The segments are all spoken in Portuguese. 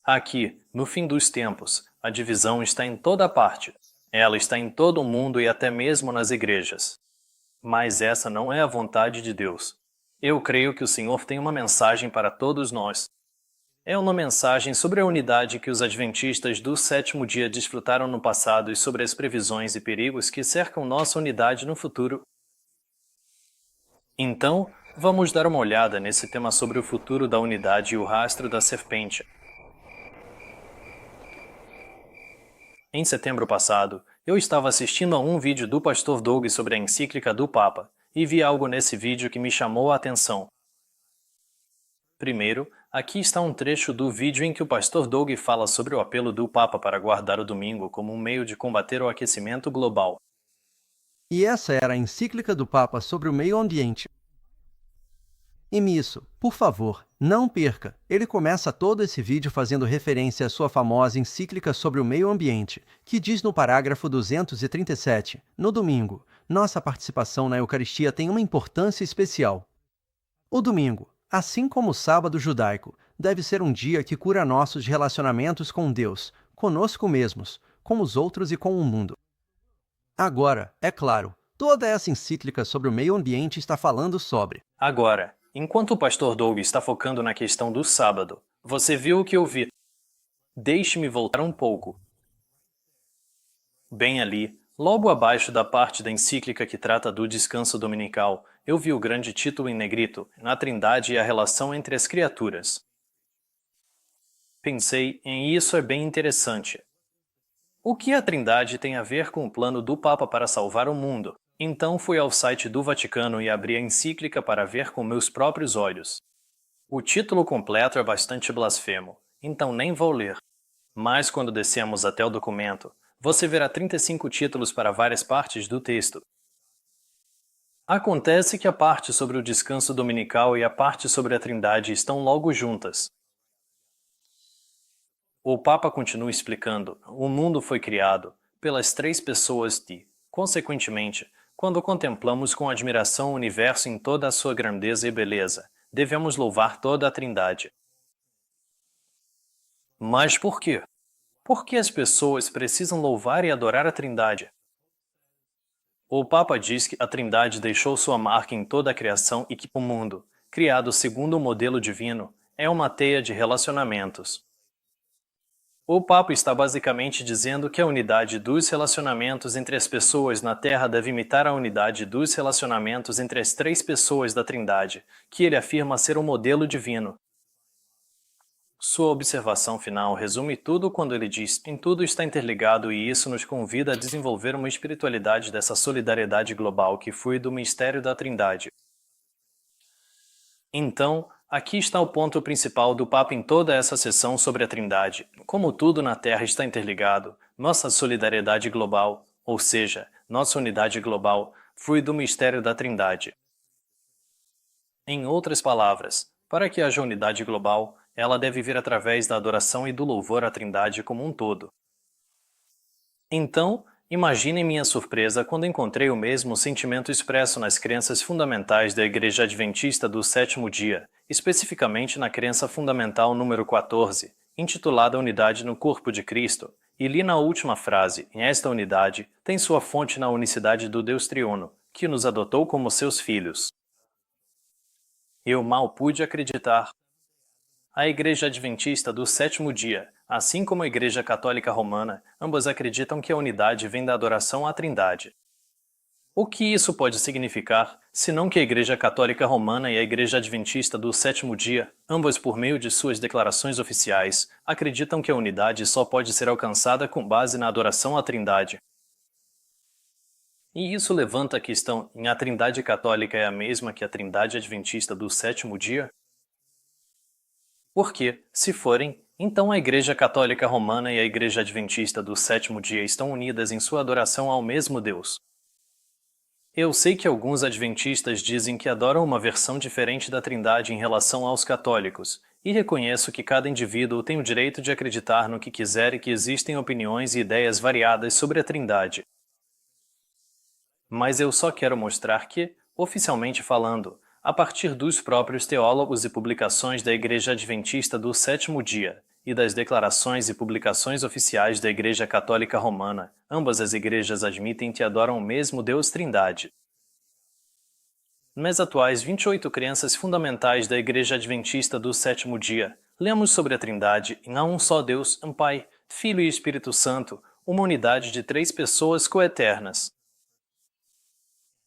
Aqui, no fim dos tempos, a divisão está em toda parte. Ela está em todo o mundo e até mesmo nas igrejas. Mas essa não é a vontade de Deus. Eu creio que o Senhor tem uma mensagem para todos nós. É uma mensagem sobre a unidade que os adventistas do sétimo dia desfrutaram no passado e sobre as previsões e perigos que cercam nossa unidade no futuro. Então, vamos dar uma olhada nesse tema sobre o futuro da unidade e o rastro da serpente. Em setembro passado, eu estava assistindo a um vídeo do pastor Doug sobre a encíclica do Papa e vi algo nesse vídeo que me chamou a atenção. Primeiro, aqui está um trecho do vídeo em que o pastor Doug fala sobre o apelo do Papa para guardar o domingo como um meio de combater o aquecimento global. E essa era a encíclica do Papa sobre o meio ambiente. E nisso, por favor, não perca! Ele começa todo esse vídeo fazendo referência à sua famosa encíclica sobre o meio ambiente, que diz no parágrafo 237, no domingo, nossa participação na Eucaristia tem uma importância especial. O domingo, assim como o sábado judaico, deve ser um dia que cura nossos relacionamentos com Deus, conosco mesmos, com os outros e com o mundo. Agora, é claro, toda essa encíclica sobre o meio ambiente está falando sobre. Agora, enquanto o pastor Doug está focando na questão do sábado, você viu o que eu vi? Deixe-me voltar um pouco. Bem ali, logo abaixo da parte da encíclica que trata do descanso dominical, eu vi o grande título em negrito, na Trindade e a relação entre as criaturas. Pensei em isso é bem interessante. O que a Trindade tem a ver com o plano do Papa para salvar o mundo? Então fui ao site do Vaticano e abri a encíclica para ver com meus próprios olhos. O título completo é bastante blasfemo, então nem vou ler. Mas quando descemos até o documento, você verá 35 títulos para várias partes do texto. Acontece que a parte sobre o descanso dominical e a parte sobre a Trindade estão logo juntas. O Papa continua explicando: o mundo foi criado pelas três pessoas e, consequentemente, quando contemplamos com admiração o universo em toda a sua grandeza e beleza, devemos louvar toda a Trindade. Mas por quê? Por que as pessoas precisam louvar e adorar a Trindade? O Papa diz que a Trindade deixou sua marca em toda a criação e que o mundo, criado segundo o modelo divino, é uma teia de relacionamentos. O Papa está basicamente dizendo que a unidade dos relacionamentos entre as pessoas na Terra deve imitar a unidade dos relacionamentos entre as três pessoas da Trindade, que ele afirma ser o modelo divino. Sua observação final resume tudo quando ele diz: em tudo está interligado e isso nos convida a desenvolver uma espiritualidade dessa solidariedade global que flui do mistério da Trindade. Então, aqui está o ponto principal do Papa em toda essa sessão sobre a Trindade. Como tudo na Terra está interligado, nossa solidariedade global, ou seja, nossa unidade global, flui do mistério da Trindade. Em outras palavras, para que haja unidade global, ela deve vir através da adoração e do louvor à Trindade como um todo. Então, imagine minha surpresa quando encontrei o mesmo sentimento expresso nas crenças fundamentais da Igreja Adventista do Sétimo Dia, especificamente na crença fundamental número 14, intitulada Unidade no Corpo de Cristo, e li na última frase: esta unidade tem sua fonte na unicidade do Deus Triuno, que nos adotou como seus filhos. Eu mal pude acreditar. A Igreja Adventista do Sétimo Dia, assim como a Igreja Católica Romana, ambas acreditam que a unidade vem da adoração à Trindade. O que isso pode significar, senão que a Igreja Católica Romana e a Igreja Adventista do Sétimo Dia, ambas por meio de suas declarações oficiais, acreditam que a unidade só pode ser alcançada com base na adoração à Trindade. E isso levanta a questão: a Trindade Católica é a mesma que a Trindade Adventista do Sétimo Dia? Porque, se forem, então a Igreja Católica Romana e a Igreja Adventista do Sétimo Dia estão unidas em sua adoração ao mesmo Deus. Eu sei que alguns adventistas dizem que adoram uma versão diferente da Trindade em relação aos católicos, e reconheço que cada indivíduo tem o direito de acreditar no que quiser e que existem opiniões e ideias variadas sobre a Trindade. Mas eu só quero mostrar que, oficialmente falando, a partir dos próprios teólogos e publicações da Igreja Adventista do Sétimo Dia, e das declarações e publicações oficiais da Igreja Católica Romana, ambas as igrejas admitem que adoram o mesmo Deus Trindade. Nas atuais 28 crenças fundamentais da Igreja Adventista do Sétimo Dia, lemos sobre a Trindade em há um só Deus, um Pai, Filho e Espírito Santo, uma unidade de 3 pessoas coeternas.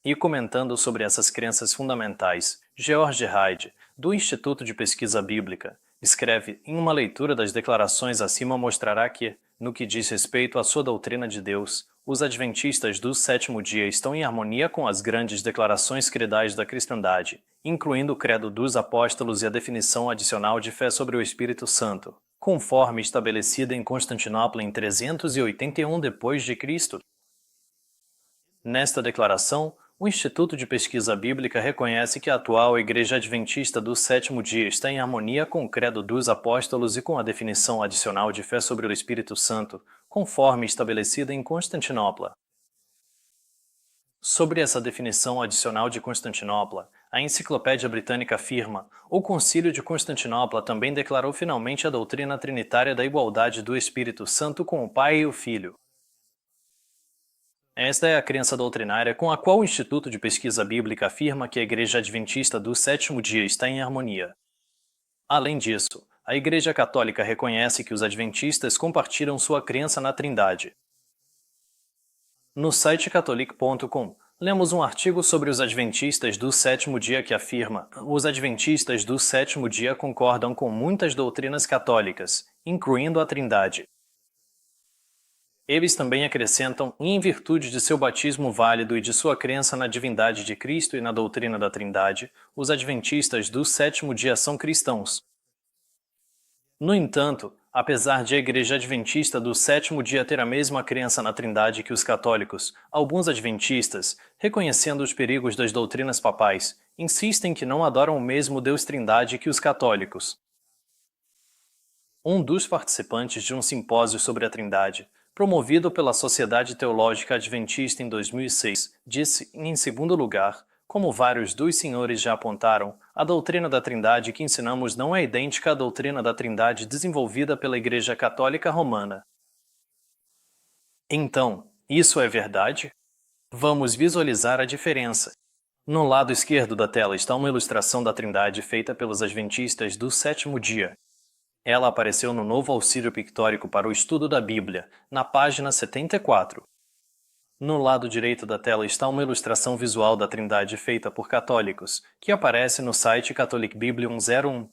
E comentando sobre essas crenças fundamentais, George Hyde, do Instituto de Pesquisa Bíblica, escreve: em uma leitura das declarações acima mostrará que, no que diz respeito à sua doutrina de Deus, os adventistas do sétimo dia estão em harmonia com as grandes declarações credais da cristandade, incluindo o credo dos apóstolos e a definição adicional de fé sobre o Espírito Santo, conforme estabelecida em Constantinopla em 381 d.C. Nesta declaração, o Instituto de Pesquisa Bíblica reconhece que a atual Igreja Adventista do Sétimo Dia está em harmonia com o credo dos apóstolos e com a definição adicional de fé sobre o Espírito Santo, conforme estabelecida em Constantinopla. Sobre essa definição adicional de Constantinopla, a Enciclopédia Britânica afirma: o Concílio de Constantinopla também declarou finalmente a doutrina trinitária da igualdade do Espírito Santo com o Pai e o Filho. Esta é a crença doutrinária com a qual o Instituto de Pesquisa Bíblica afirma que a Igreja Adventista do Sétimo Dia está em harmonia. Além disso, a Igreja Católica reconhece que os adventistas compartilham sua crença na Trindade. No site catholic.com, lemos um artigo sobre os adventistas do sétimo dia que afirma: os adventistas do sétimo dia concordam com muitas doutrinas católicas, incluindo a Trindade. Eles também acrescentam, em virtude de seu batismo válido e de sua crença na divindade de Cristo e na doutrina da Trindade, os adventistas do sétimo dia são cristãos. No entanto, apesar de a Igreja Adventista do sétimo dia ter a mesma crença na Trindade que os católicos, alguns adventistas, reconhecendo os perigos das doutrinas papais, insistem que não adoram o mesmo Deus Trindade que os católicos. Um dos participantes de um simpósio sobre a Trindade, promovido pela Sociedade Teológica Adventista em 2006, disse, em segundo lugar, como vários dos senhores já apontaram, a doutrina da Trindade que ensinamos não é idêntica à doutrina da Trindade desenvolvida pela Igreja Católica Romana. Então, isso é verdade? Vamos visualizar a diferença. No lado esquerdo da tela está uma ilustração da Trindade feita pelos adventistas do sétimo dia. Ela apareceu no Novo Auxílio Pictórico para o Estudo da Bíblia, na página 74. No lado direito da tela está uma ilustração visual da Trindade feita por católicos, que aparece no site Catholic Biblium 01.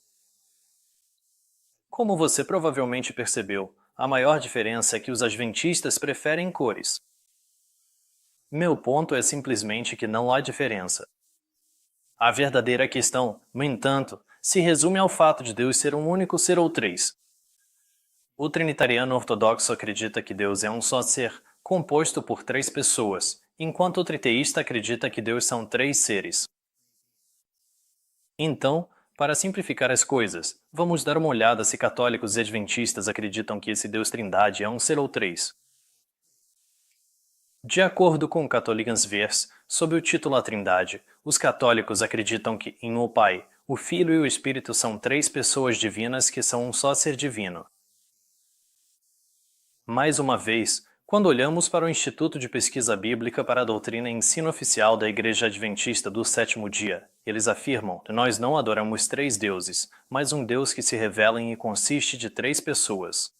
Como você provavelmente percebeu, a maior diferença é que os adventistas preferem cores. Meu ponto é simplesmente que não há diferença. A verdadeira questão, no entanto, se resume ao fato de Deus ser um único ser ou três. O trinitariano ortodoxo acredita que Deus é um só ser, composto por 3 pessoas, enquanto o triteísta acredita que Deus são 3 seres. Então, para simplificar as coisas, vamos dar uma olhada se católicos e adventistas acreditam que esse Deus Trindade é um ser ou 3. De acordo com o Catholicans Verse, sob o título A Trindade, os católicos acreditam que, em o Pai, o Filho e o Espírito são 3 pessoas divinas que são um só ser divino. Mais uma vez, quando olhamos para o Instituto de Pesquisa Bíblica para a Doutrina e Ensino Oficial da Igreja Adventista do Sétimo Dia, eles afirmam que nós não adoramos 3 deuses, mas um Deus que se revela e consiste de 3 pessoas.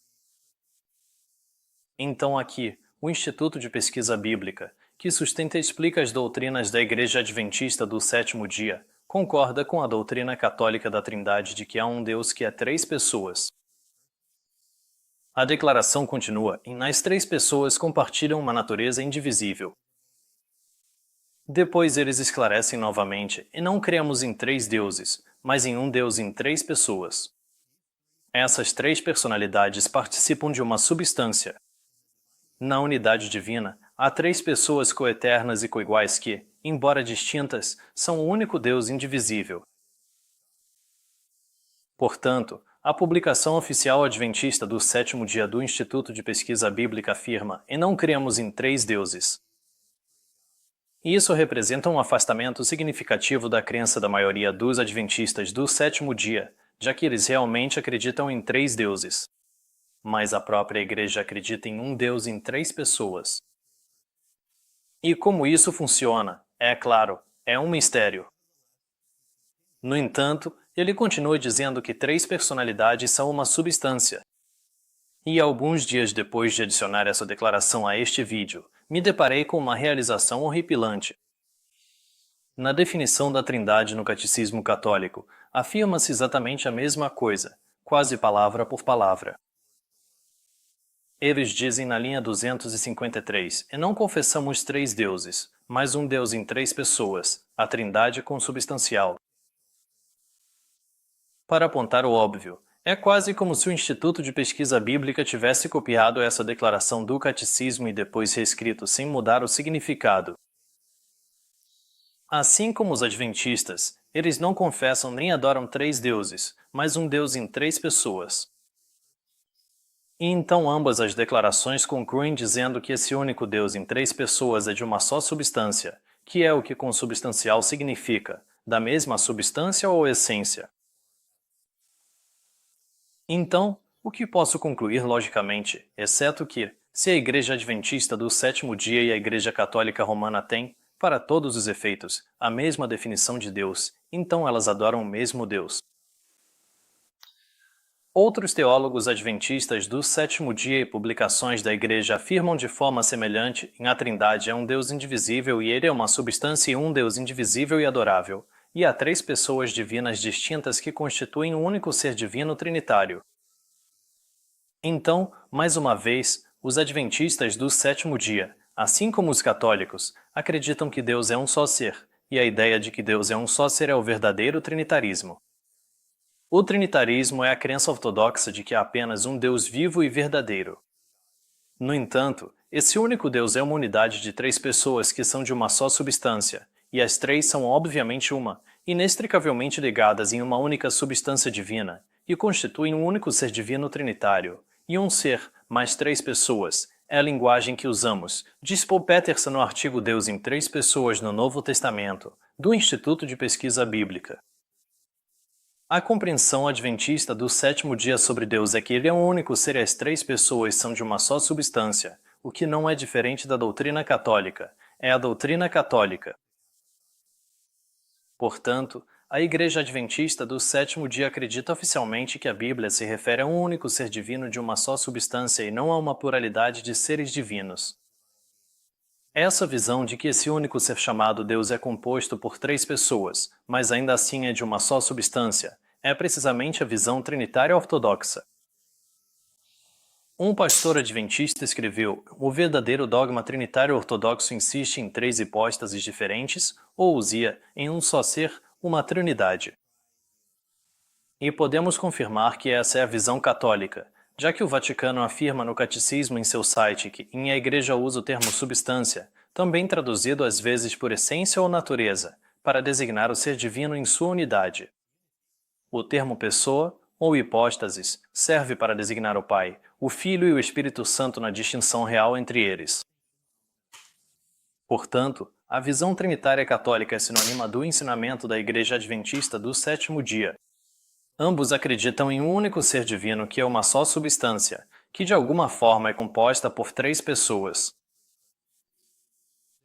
Então aqui, o Instituto de Pesquisa Bíblica, que sustenta e explica as doutrinas da Igreja Adventista do Sétimo Dia, concorda com a doutrina católica da Trindade de que há um Deus que é 3 pessoas. A declaração continua e nas 3 pessoas compartilham uma natureza indivisível. Depois eles esclarecem novamente e não cremos em 3 deuses, mas em um Deus em 3 pessoas. Essas 3 personalidades participam de uma substância. Na unidade divina, há 3 pessoas coeternas e coiguais que, embora distintas, são o único Deus indivisível. Portanto, a publicação oficial adventista do sétimo dia do Instituto de Pesquisa Bíblica afirma e não cremos em 3 deuses. Isso representa um afastamento significativo da crença da maioria dos adventistas do sétimo dia, já que eles realmente acreditam em 3 deuses. mas a própria Igreja acredita em um Deus em três pessoas. E como isso funciona? É claro, é um mistério. No entanto, ele continua dizendo que três personalidades são uma substância. E alguns dias depois de adicionar essa declaração a este vídeo, me deparei com uma realização horripilante. Na definição da Trindade no Catecismo Católico, afirma-se exatamente a mesma coisa, quase palavra por palavra. Eles dizem na linha 253, e não confessamos três deuses, mas um Deus em três pessoas, a Trindade consubstancial. Para apontar o óbvio, é quase como se o Instituto de Pesquisa Bíblica tivesse copiado essa declaração do Catecismo e depois reescrito sem mudar o significado. Assim como os adventistas, eles não confessam nem adoram três deuses, mas um Deus em três pessoas. E então ambas as declarações concluem dizendo que esse único Deus em três pessoas é de uma só substância, que é o que consubstancial significa, da mesma substância ou essência. Então, o que posso concluir logicamente, exceto que, se a Igreja Adventista do Sétimo Dia e a Igreja Católica Romana têm, para todos os efeitos, a mesma definição de Deus, então elas adoram o mesmo Deus. Outros teólogos adventistas do Sétimo Dia e publicações da Igreja afirmam de forma semelhante em a Trindade é um Deus indivisível e ele é uma substância e um Deus indivisível e adorável, e há três pessoas divinas distintas que constituem um único ser divino trinitário. Então, mais uma vez, os adventistas do Sétimo Dia, assim como os católicos, acreditam que Deus é um só ser, e a ideia de que Deus é um só ser é o verdadeiro trinitarismo. O trinitarismo é a crença ortodoxa de que há apenas um Deus vivo e verdadeiro. No entanto, esse único Deus é uma unidade de três pessoas que são de uma só substância, e as três são obviamente uma, inextricavelmente ligadas em uma única substância divina, e constituem um único ser divino trinitário. E um ser, mais três pessoas, é a linguagem que usamos, diz Paul Peterson no artigo Deus em Três Pessoas no Novo Testamento, do Instituto de Pesquisa Bíblica. A compreensão adventista do sétimo dia sobre Deus é que ele é um único ser e as três pessoas são de uma só substância, o que não é diferente da doutrina católica, é a doutrina católica. Portanto, a Igreja Adventista do Sétimo Dia acredita oficialmente que a Bíblia se refere a um único ser divino de uma só substância e não a uma pluralidade de seres divinos. Essa visão de que esse único ser chamado Deus é composto por três pessoas, mas ainda assim é de uma só substância, é precisamente a visão trinitária ortodoxa. Um pastor adventista escreveu: o verdadeiro dogma trinitário ortodoxo insiste em três hipóstases diferentes, ou usia, em um só ser, uma trindade. E podemos confirmar que essa é a visão católica, já que o Vaticano afirma no Catecismo em seu site que a Igreja usa o termo substância, também traduzido às vezes por essência ou natureza, para designar o ser divino em sua unidade. O termo pessoa, ou hipóstases, serve para designar o Pai, o Filho e o Espírito Santo na distinção real entre eles. Portanto, a visão trinitária católica é sinônima do ensinamento da Igreja Adventista do Sétimo Dia. Ambos acreditam em um único ser divino que é uma só substância, que de alguma forma é composta por três pessoas.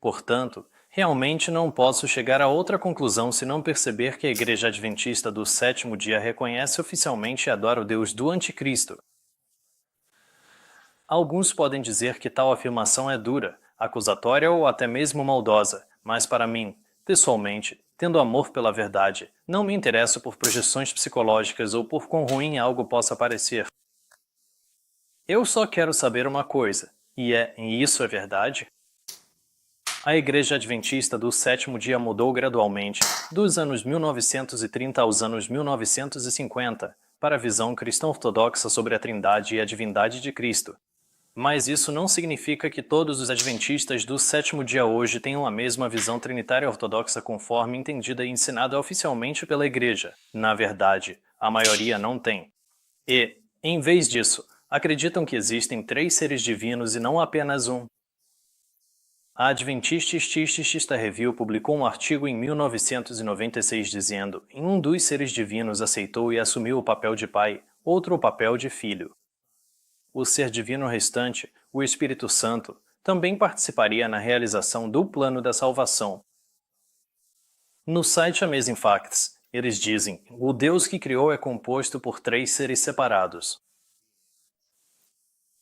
Portanto, realmente não posso chegar a outra conclusão se não perceber que a Igreja Adventista do Sétimo Dia reconhece oficialmente e adora o Deus do Anticristo. Alguns podem dizer que tal afirmação é dura, acusatória ou até mesmo maldosa, mas para mim, pessoalmente, tendo amor pela verdade, não me interesso por projeções psicológicas ou por quão ruim algo possa parecer. Eu só quero saber uma coisa, e isso é verdade? A Igreja Adventista do Sétimo Dia mudou gradualmente, dos anos 1930 aos anos 1950, para a visão cristã ortodoxa sobre a Trindade e a divindade de Cristo. Mas isso não significa que todos os adventistas do Sétimo Dia hoje tenham a mesma visão trinitária ortodoxa conforme entendida e ensinada oficialmente pela Igreja. Na verdade, a maioria não tem. E, em vez disso, acreditam que existem três seres divinos e não apenas um. A Adventista Review publicou um artigo em 1996 dizendo: em um dos seres divinos aceitou e assumiu o papel de pai, outro o papel de filho. o ser divino restante, o Espírito Santo, também participaria na realização do plano da salvação. No site Amazing Facts, eles dizem: o Deus que criou é composto por 3 seres separados.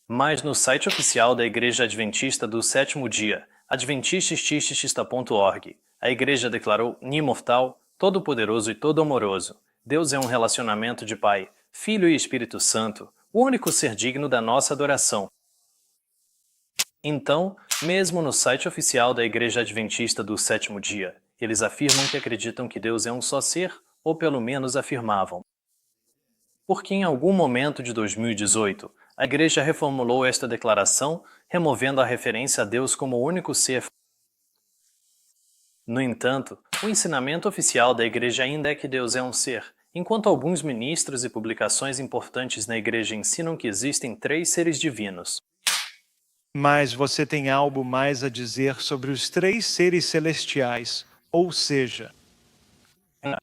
Mas no site oficial da Igreja Adventista do Sétimo Dia, adventistista.org, a Igreja declarou imortal, todo-poderoso e todo-amoroso. Deus é um relacionamento de Pai, Filho e Espírito Santo, o único ser digno da nossa adoração. Então, mesmo no site oficial da Igreja Adventista do Sétimo Dia, eles afirmam que acreditam que Deus é um só ser, ou pelo menos afirmavam. Porque em algum momento de 2018, a Igreja reformulou esta declaração, removendo a referência a Deus como o único ser. No entanto, o ensinamento oficial da Igreja ainda é que Deus é um ser, enquanto alguns ministros e publicações importantes na Igreja ensinam que existem 3 seres divinos. Mas você tem algo mais a dizer sobre os 3 seres celestiais, ou seja,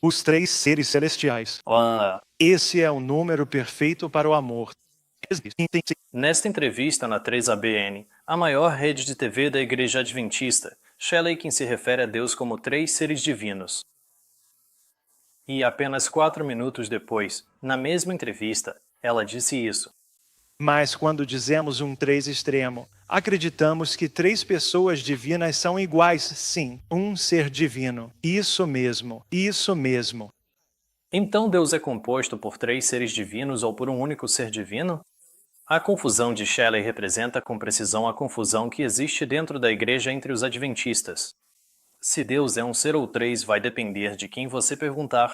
os 3 seres celestiais. Esse é o número perfeito para o amor. Nesta entrevista na 3ABN, a maior rede de TV da Igreja Adventista, Shelley se refere a Deus como 3 seres divinos. E apenas 4 minutos depois, na mesma entrevista, ela disse isso. Mas quando dizemos um 3 extremo, acreditamos que 3 pessoas divinas são iguais, sim, um ser divino. Isso mesmo, isso mesmo. Então Deus é composto por 3 seres divinos ou por um único ser divino? A confusão de Shelley representa com precisão a confusão que existe dentro da igreja entre os adventistas. Se Deus é um ser ou 3 vai depender de quem você perguntar.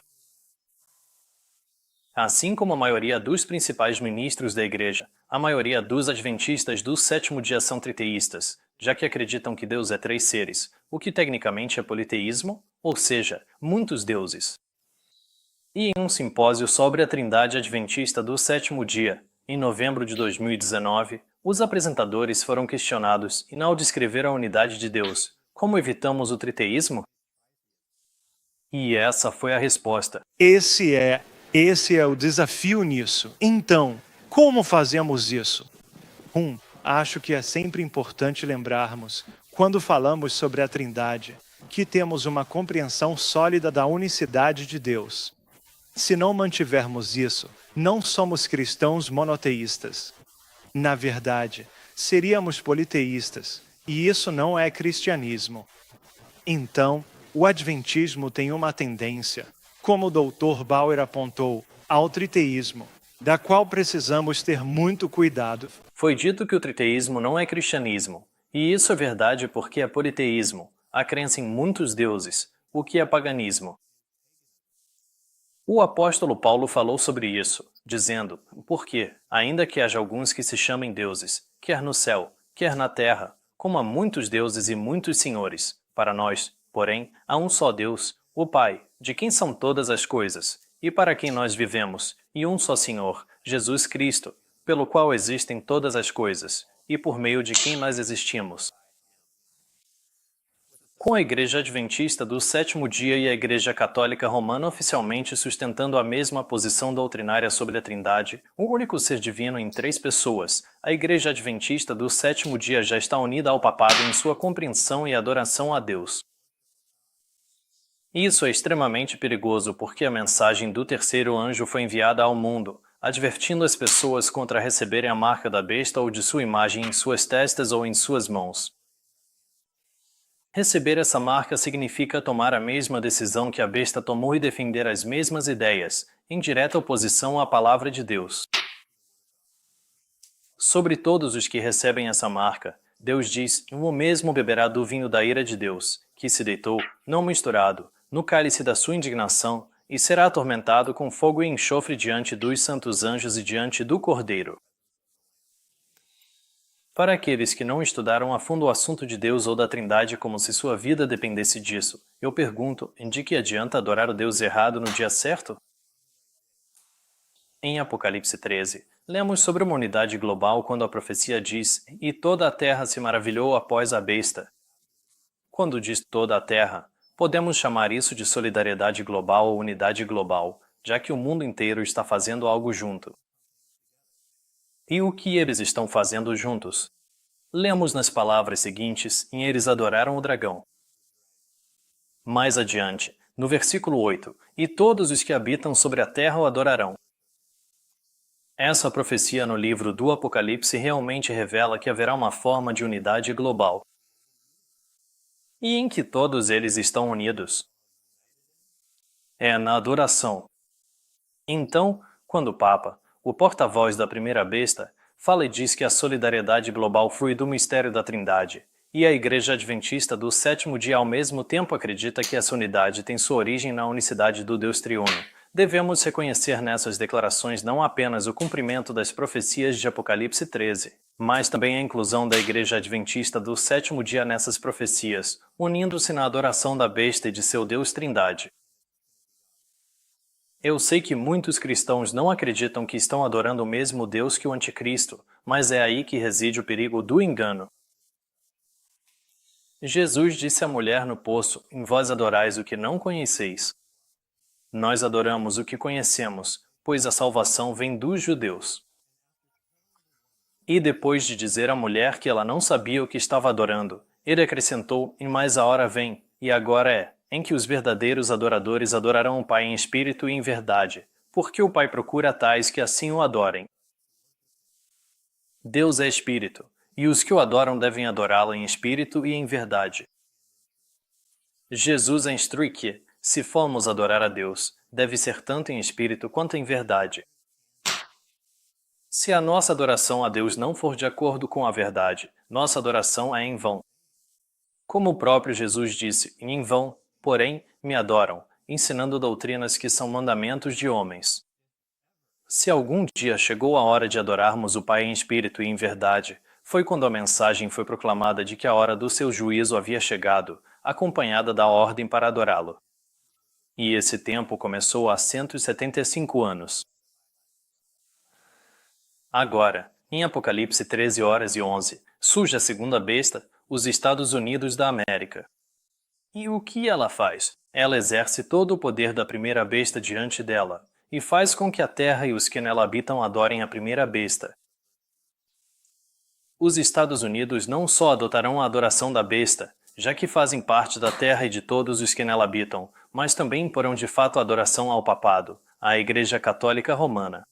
Assim como a maioria dos principais ministros da igreja, a maioria dos adventistas do sétimo dia são triteístas, já que acreditam que Deus é 3 seres, o que tecnicamente é politeísmo, ou seja, muitos deuses. E em um simpósio sobre a Trindade Adventista do sétimo dia, em novembro de 2019, os apresentadores foram questionados e, ao descrever a unidade de Deus, como evitamos o triteísmo? E essa foi a resposta. Esse é o desafio nisso. Então, como fazemos isso? Acho que é sempre importante lembrarmos, quando falamos sobre a Trindade, que temos uma compreensão sólida da unicidade de Deus. Se não mantivermos isso, não somos cristãos monoteístas. Na verdade, seríamos politeístas, e isso não é cristianismo. Então, o adventismo tem uma tendência, como o Dr. Bauer apontou, ao triteísmo, da qual precisamos ter muito cuidado. Foi dito que o triteísmo não é cristianismo, e isso é verdade porque é politeísmo, a crença em muitos deuses, o que é paganismo. O apóstolo Paulo falou sobre isso, dizendo: porque, ainda que haja alguns que se chamem deuses, quer no céu, quer na terra, como há muitos deuses e muitos senhores, para nós, porém, há um só Deus, o Pai, de quem são todas as coisas, e para quem nós vivemos, e um só Senhor, Jesus Cristo, pelo qual existem todas as coisas, e por meio de quem nós existimos. Com a Igreja Adventista do Sétimo Dia e a Igreja Católica Romana oficialmente sustentando a mesma posição doutrinária sobre a Trindade, o único ser divino em 3 pessoas, a Igreja Adventista do Sétimo Dia já está unida ao papado em sua compreensão e adoração a Deus. Isso é extremamente perigoso porque a mensagem do terceiro anjo foi enviada ao mundo, advertindo as pessoas contra receberem a marca da besta ou de sua imagem em suas testas ou em suas mãos. Receber essa marca significa tomar a mesma decisão que a besta tomou e defender as mesmas ideias, em direta oposição à palavra de Deus. Sobre todos os que recebem essa marca, Deus diz: o mesmo beberá do vinho da ira de Deus, que se deitou, não misturado, no cálice da sua indignação, e será atormentado com fogo e enxofre diante dos santos anjos e diante do Cordeiro. Para aqueles que não estudaram a fundo o assunto de Deus ou da Trindade como se sua vida dependesse disso, eu pergunto: de que adianta adorar o Deus errado no dia certo? Em Apocalipse 13, lemos sobre uma unidade global quando a profecia diz: e toda a terra se maravilhou após a besta. Quando diz toda a terra, podemos chamar isso de solidariedade global ou unidade global, já que o mundo inteiro está fazendo algo junto. E o que eles estão fazendo juntos? Lemos nas palavras seguintes, e eles adoraram o dragão. Mais adiante, no versículo 8, e todos os que habitam sobre a terra o adorarão. Essa profecia no livro do Apocalipse realmente revela que haverá uma forma de unidade global. E em que todos eles estão unidos? É na adoração. Então, quando o Papa, o porta-voz da primeira besta, fala e diz que a solidariedade global flui do mistério da Trindade, e a Igreja Adventista do sétimo dia ao mesmo tempo acredita que essa unidade tem sua origem na unicidade do Deus Triuno, devemos reconhecer nessas declarações não apenas o cumprimento das profecias de Apocalipse 13, mas também a inclusão da Igreja Adventista do sétimo dia nessas profecias, unindo-se na adoração da besta e de seu Deus Trindade. Eu sei que muitos cristãos não acreditam que estão adorando o mesmo Deus que o Anticristo, mas é aí que reside o perigo do engano. Jesus disse à mulher no poço, em vós adorais o que não conheceis. Nós adoramos o que conhecemos, pois a salvação vem dos judeus. E depois de dizer à mulher que ela não sabia o que estava adorando, ele acrescentou, e mais a hora vem, e agora é, em que os verdadeiros adoradores adorarão o Pai em espírito e em verdade, porque o Pai procura tais que assim o adorem. Deus é espírito, e os que o adoram devem adorá-lo em espírito e em verdade. Jesus instrui que, se formos adorar a Deus, deve ser tanto em espírito quanto em verdade. Se a nossa adoração a Deus não for de acordo com a verdade, nossa adoração é em vão. Como o próprio Jesus disse, em vão, porém, me adoram, ensinando doutrinas que são mandamentos de homens. Se algum dia chegou a hora de adorarmos o Pai em espírito e em verdade, foi quando a mensagem foi proclamada de que a hora do seu juízo havia chegado, acompanhada da ordem para adorá-lo. E esse tempo começou há 175 anos. Agora, em Apocalipse 13h11, surge a segunda besta, os Estados Unidos da América. E o que ela faz? Ela exerce todo o poder da primeira besta diante dela, e faz com que a terra e os que nela habitam adorem a primeira besta. Os Estados Unidos não só adotarão a adoração da besta, já que fazem parte da terra e de todos os que nela habitam, mas também porão de fato a adoração ao papado, à Igreja Católica Romana.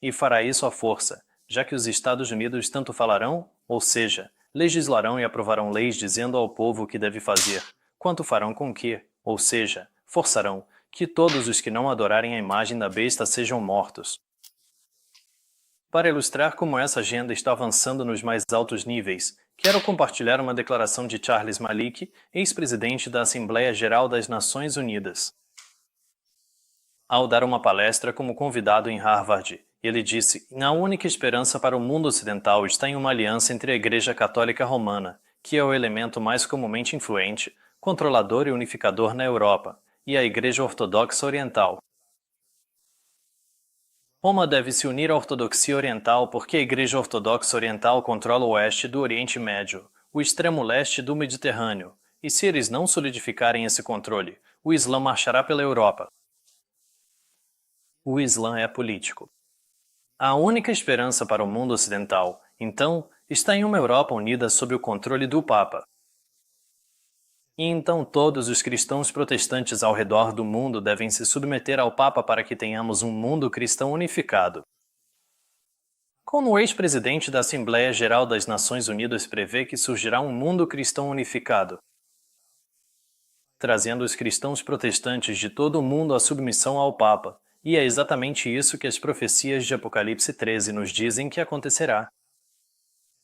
E fará isso à força, já que os Estados Unidos tanto falarão, ou seja, legislarão e aprovarão leis dizendo ao povo o que deve fazer, quanto farão com que, ou seja, forçarão, que todos os que não adorarem a imagem da besta sejam mortos. Para ilustrar como essa agenda está avançando nos mais altos níveis, quero compartilhar uma declaração de Charles Malik, ex-presidente da Assembleia Geral das Nações Unidas. Ao dar uma palestra como convidado em Harvard, ele disse: "A única esperança para o mundo ocidental está em uma aliança entre a Igreja Católica Romana, que é o elemento mais comumente influente, controlador e unificador na Europa, e a Igreja Ortodoxa Oriental. Roma deve se unir à Ortodoxia Oriental porque a Igreja Ortodoxa Oriental controla o oeste do Oriente Médio, o extremo leste do Mediterrâneo, e se eles não solidificarem esse controle, o Islã marchará pela Europa. O Islã é político. A única esperança para o mundo ocidental, então, está em uma Europa unida sob o controle do Papa. E então todos os cristãos protestantes ao redor do mundo devem se submeter ao Papa para que tenhamos um mundo cristão unificado. Como o ex-presidente da Assembleia Geral das Nações Unidas prevê que surgirá um mundo cristão unificado, trazendo os cristãos protestantes de todo o mundo à submissão ao Papa, e é exatamente isso que as profecias de Apocalipse 13 nos dizem que acontecerá.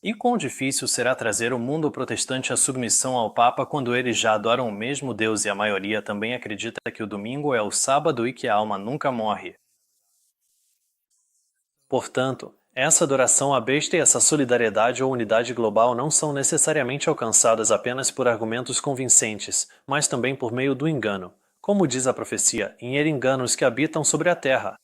E quão difícil será trazer o mundo protestante à submissão ao Papa quando eles já adoram o mesmo Deus e a maioria também acredita que o domingo é o sábado e que a alma nunca morre. Portanto, essa adoração à besta e essa solidariedade ou unidade global não são necessariamente alcançadas apenas por argumentos convincentes, mas também por meio do engano, como diz a profecia, em enganos que habitam sobre a terra.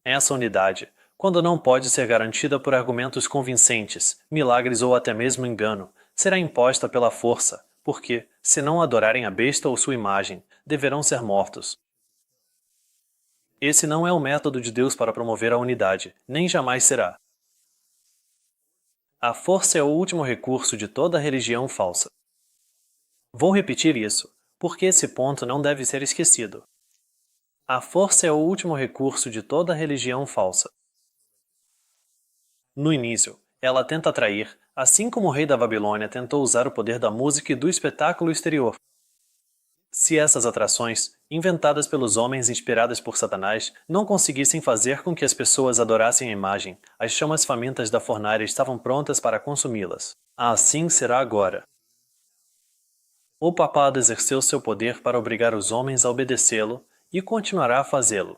Essa unidade, quando não pode ser garantida por argumentos convincentes, milagres ou até mesmo engano, será imposta pela força, porque, se não adorarem a besta ou sua imagem, deverão ser mortos. Esse não é o método de Deus para promover a unidade, nem jamais será. A força é o último recurso de toda religião falsa. Vou repetir isso, porque esse ponto não deve ser esquecido. A força é o último recurso de toda religião falsa. No início, ela tenta atrair, assim como o rei da Babilônia tentou usar o poder da música e do espetáculo exterior. Se essas atrações, inventadas pelos homens e inspiradas por Satanás, não conseguissem fazer com que as pessoas adorassem a imagem, as chamas famintas da fornalha estavam prontas para consumi-las. Assim será agora. O papado exerceu seu poder para obrigar os homens a obedecê-lo e continuará a fazê-lo.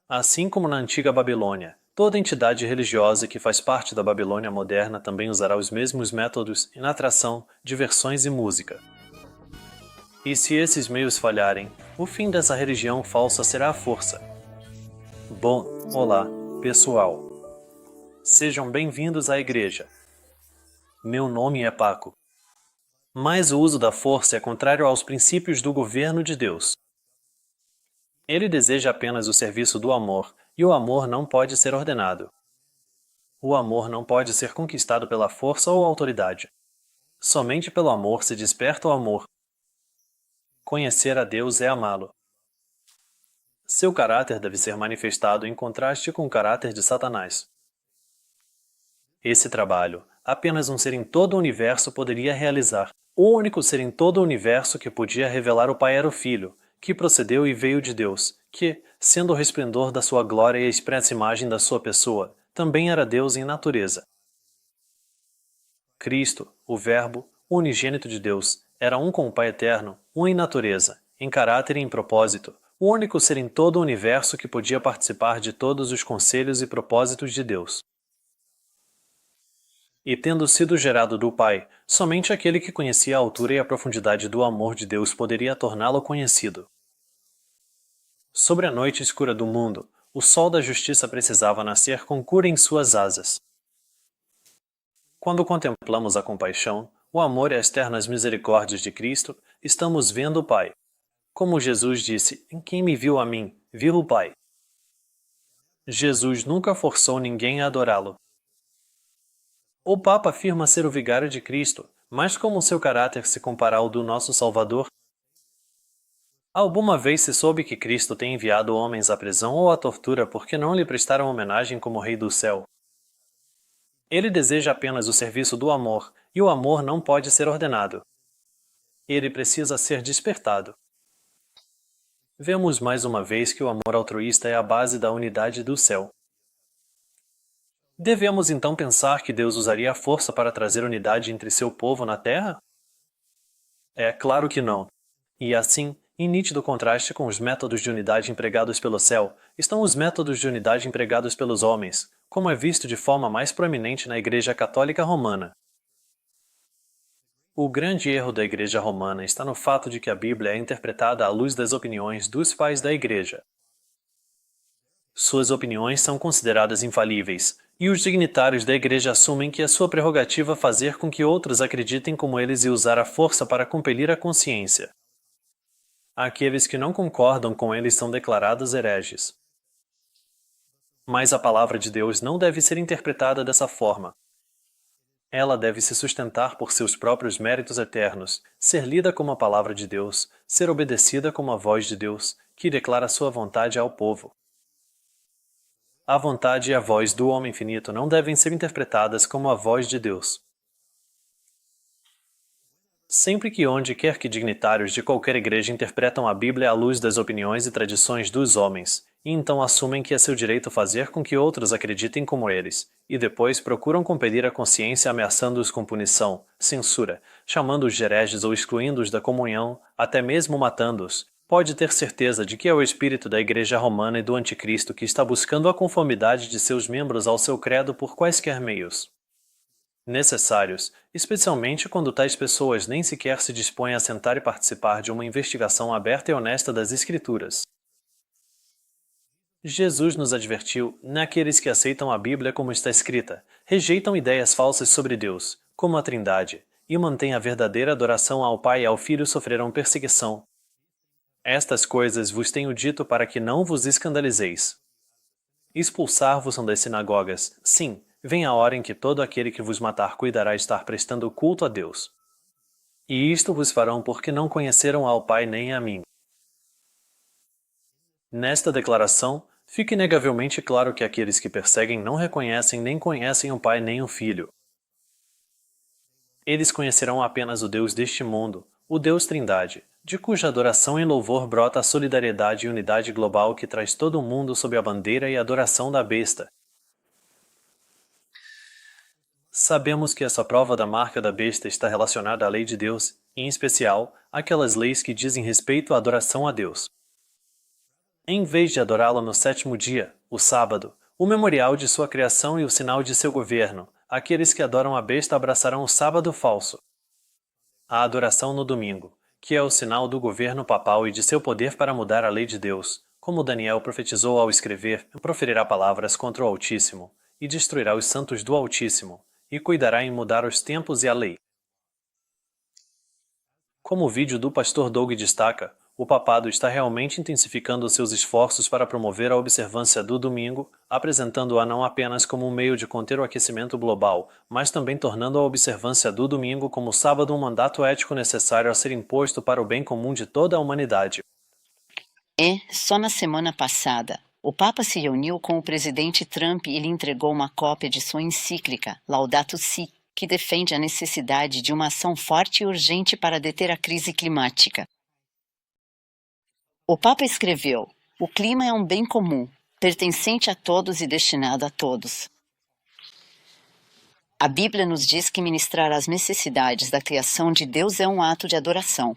Assim como na antiga Babilônia, toda entidade religiosa que faz parte da Babilônia moderna também usará os mesmos métodos em atração, diversões e música. E se esses meios falharem, o fim dessa religião falsa será a força. Bom, olá, pessoal. Sejam bem-vindos à igreja. Meu nome é Paco. Mas o uso da força é contrário aos princípios do governo de Deus. Ele deseja apenas o serviço do amor, e o amor não pode ser ordenado. O amor não pode ser conquistado pela força ou autoridade. Somente pelo amor se desperta o amor. Conhecer a Deus é amá-lo. Seu caráter deve ser manifestado em contraste com o caráter de Satanás. Esse trabalho, apenas um ser em todo o universo poderia realizar. O único ser em todo o universo que podia revelar o Pai era o Filho, que procedeu e veio de Deus, que, sendo o resplendor da sua glória e a expressa imagem da sua pessoa, também era Deus em natureza. Cristo, o Verbo, o unigênito de Deus, era um com o Pai eterno, um em natureza, em caráter e em propósito, o único ser em todo o universo que podia participar de todos os conselhos e propósitos de Deus. E tendo sido gerado do Pai, somente aquele que conhecia a altura e a profundidade do amor de Deus poderia torná-lo conhecido. Sobre a noite escura do mundo, o sol da justiça precisava nascer com cura em suas asas. Quando contemplamos a compaixão, o amor e as ternas misericórdias de Cristo, estamos vendo o Pai. Como Jesus disse, quem me viu a mim, viu o Pai. Jesus nunca forçou ninguém a adorá-lo. O Papa afirma ser o vigário de Cristo, mas como seu caráter se compara ao do nosso Salvador? Alguma vez se soube que Cristo tem enviado homens à prisão ou à tortura porque não lhe prestaram homenagem como Rei do Céu? Ele deseja apenas o serviço do amor, e o amor não pode ser ordenado. Ele precisa ser despertado. Vemos mais uma vez que o amor altruísta é a base da unidade do céu. Devemos então pensar que Deus usaria a força para trazer unidade entre seu povo na terra? É claro que não. E assim, em nítido contraste com os métodos de unidade empregados pelo céu, estão os métodos de unidade empregados pelos homens, como é visto de forma mais proeminente na Igreja Católica Romana. O grande erro da Igreja Romana está no fato de que a Bíblia é interpretada à luz das opiniões dos pais da Igreja. Suas opiniões são consideradas infalíveis, e os dignitários da Igreja assumem que é sua prerrogativa fazer com que outros acreditem como eles e usar a força para compelir a consciência. Aqueles que não concordam com eles são declarados hereges. Mas a palavra de Deus não deve ser interpretada dessa forma. Ela deve se sustentar por seus próprios méritos eternos, ser lida como a palavra de Deus, ser obedecida como a voz de Deus, que declara sua vontade ao povo. A vontade e a voz do homem finito não devem ser interpretadas como a voz de Deus. Sempre que onde quer que dignitários de qualquer igreja interpretam a Bíblia à luz das opiniões e tradições dos homens, e então assumem que é seu direito fazer com que outros acreditem como eles, e depois procuram compelir a consciência ameaçando-os com punição, censura, chamando-os de hereges ou excluindo-os da comunhão, até mesmo matando-os, pode ter certeza de que é o espírito da Igreja Romana e do Anticristo que está buscando a conformidade de seus membros ao seu credo por quaisquer meios necessários, especialmente quando tais pessoas nem sequer se dispõem a sentar e participar de uma investigação aberta e honesta das Escrituras. Jesus nos advertiu, naqueles que aceitam a Bíblia como está escrita, rejeitam ideias falsas sobre Deus, como a Trindade, e mantêm a verdadeira adoração ao Pai e ao Filho sofrerão perseguição. Estas coisas vos tenho dito para que não vos escandalizeis. Expulsar-vos-ão das sinagogas. Sim, vem a hora em que todo aquele que vos matar cuidará estar prestando culto a Deus. E isto vos farão porque não conheceram ao Pai nem a mim. Nesta declaração, fica inegavelmente claro que aqueles que perseguem não reconhecem nem conhecem o Pai nem o Filho. Eles conhecerão apenas o Deus deste mundo, o Deus Trindade, de cuja adoração e louvor brota a solidariedade e unidade global que traz todo o mundo sob a bandeira e adoração da besta. Sabemos que essa prova da marca da besta está relacionada à lei de Deus, em especial, aquelas leis que dizem respeito à adoração a Deus. Em vez de adorá-lo no sétimo dia, o sábado, o memorial de sua criação e o sinal de seu governo, aqueles que adoram a besta abraçarão o sábado falso. A adoração no domingo, que é o sinal do governo papal e de seu poder para mudar a lei de Deus, como Daniel profetizou ao escrever, proferirá palavras contra o Altíssimo, e destruirá os santos do Altíssimo, e cuidará em mudar os tempos e a lei. Como o vídeo do pastor Doug destaca, o papado está realmente intensificando seus esforços para promover a observância do domingo, apresentando-a não apenas como um meio de conter o aquecimento global, mas também tornando a observância do domingo como sábado um mandato ético necessário a ser imposto para o bem comum de toda a humanidade. Só na semana passada, o Papa se reuniu com o presidente Trump e lhe entregou uma cópia de sua encíclica, Laudato Si, que defende a necessidade de uma ação forte e urgente para deter a crise climática. O Papa escreveu: o clima é um bem comum, pertencente a todos e destinado a todos. A Bíblia nos diz que ministrar às necessidades da criação de Deus é um ato de adoração.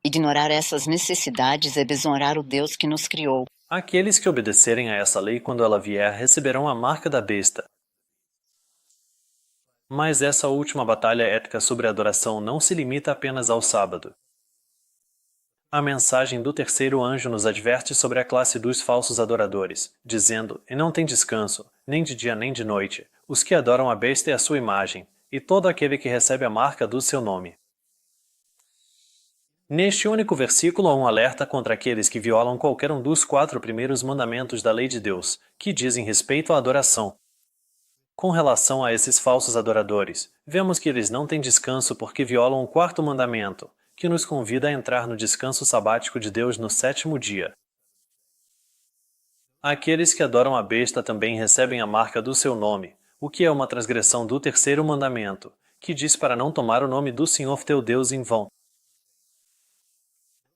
Ignorar essas necessidades é desonrar o Deus que nos criou. Aqueles que obedecerem a essa lei quando ela vier receberão a marca da besta. Mas essa última batalha ética sobre a adoração não se limita apenas ao sábado. A mensagem do terceiro anjo nos adverte sobre a classe dos falsos adoradores, dizendo: e não tem descanso, nem de dia nem de noite, os que adoram a besta e a sua imagem, e todo aquele que recebe a marca do seu nome. Neste único versículo há um alerta contra aqueles que violam qualquer um dos 4 primeiros mandamentos da lei de Deus, que dizem respeito à adoração. Com relação a esses falsos adoradores, vemos que eles não têm descanso porque violam o 4º mandamento, que nos convida a entrar no descanso sabático de Deus no 7º dia. Aqueles que adoram a besta também recebem a marca do seu nome, o que é uma transgressão do 3º mandamento, que diz para não tomar o nome do Senhor teu Deus em vão.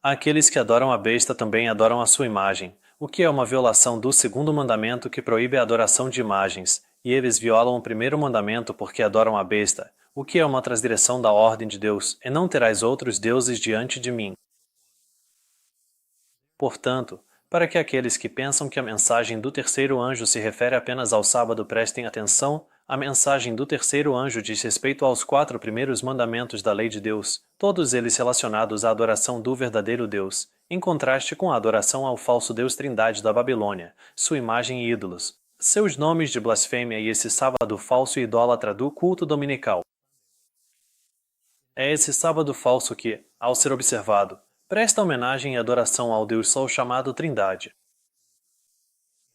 Aqueles que adoram a besta também adoram a sua imagem, o que é uma violação do 2º mandamento que proíbe a adoração de imagens, e eles violam o 1º mandamento porque adoram a besta, o que é uma transgressão da ordem de Deus, e não terás outros deuses diante de mim. Portanto, para que aqueles que pensam que a mensagem do terceiro anjo se refere apenas ao sábado prestem atenção, a mensagem do terceiro anjo diz respeito aos 4 primeiros mandamentos da lei de Deus, todos eles relacionados à adoração do verdadeiro Deus, em contraste com a adoração ao falso Deus Trindade da Babilônia, sua imagem e ídolos, seus nomes de blasfêmia e esse sábado falso e idólatra do culto dominical. É esse sábado falso que, ao ser observado, presta homenagem e adoração ao Deus Sol chamado Trindade.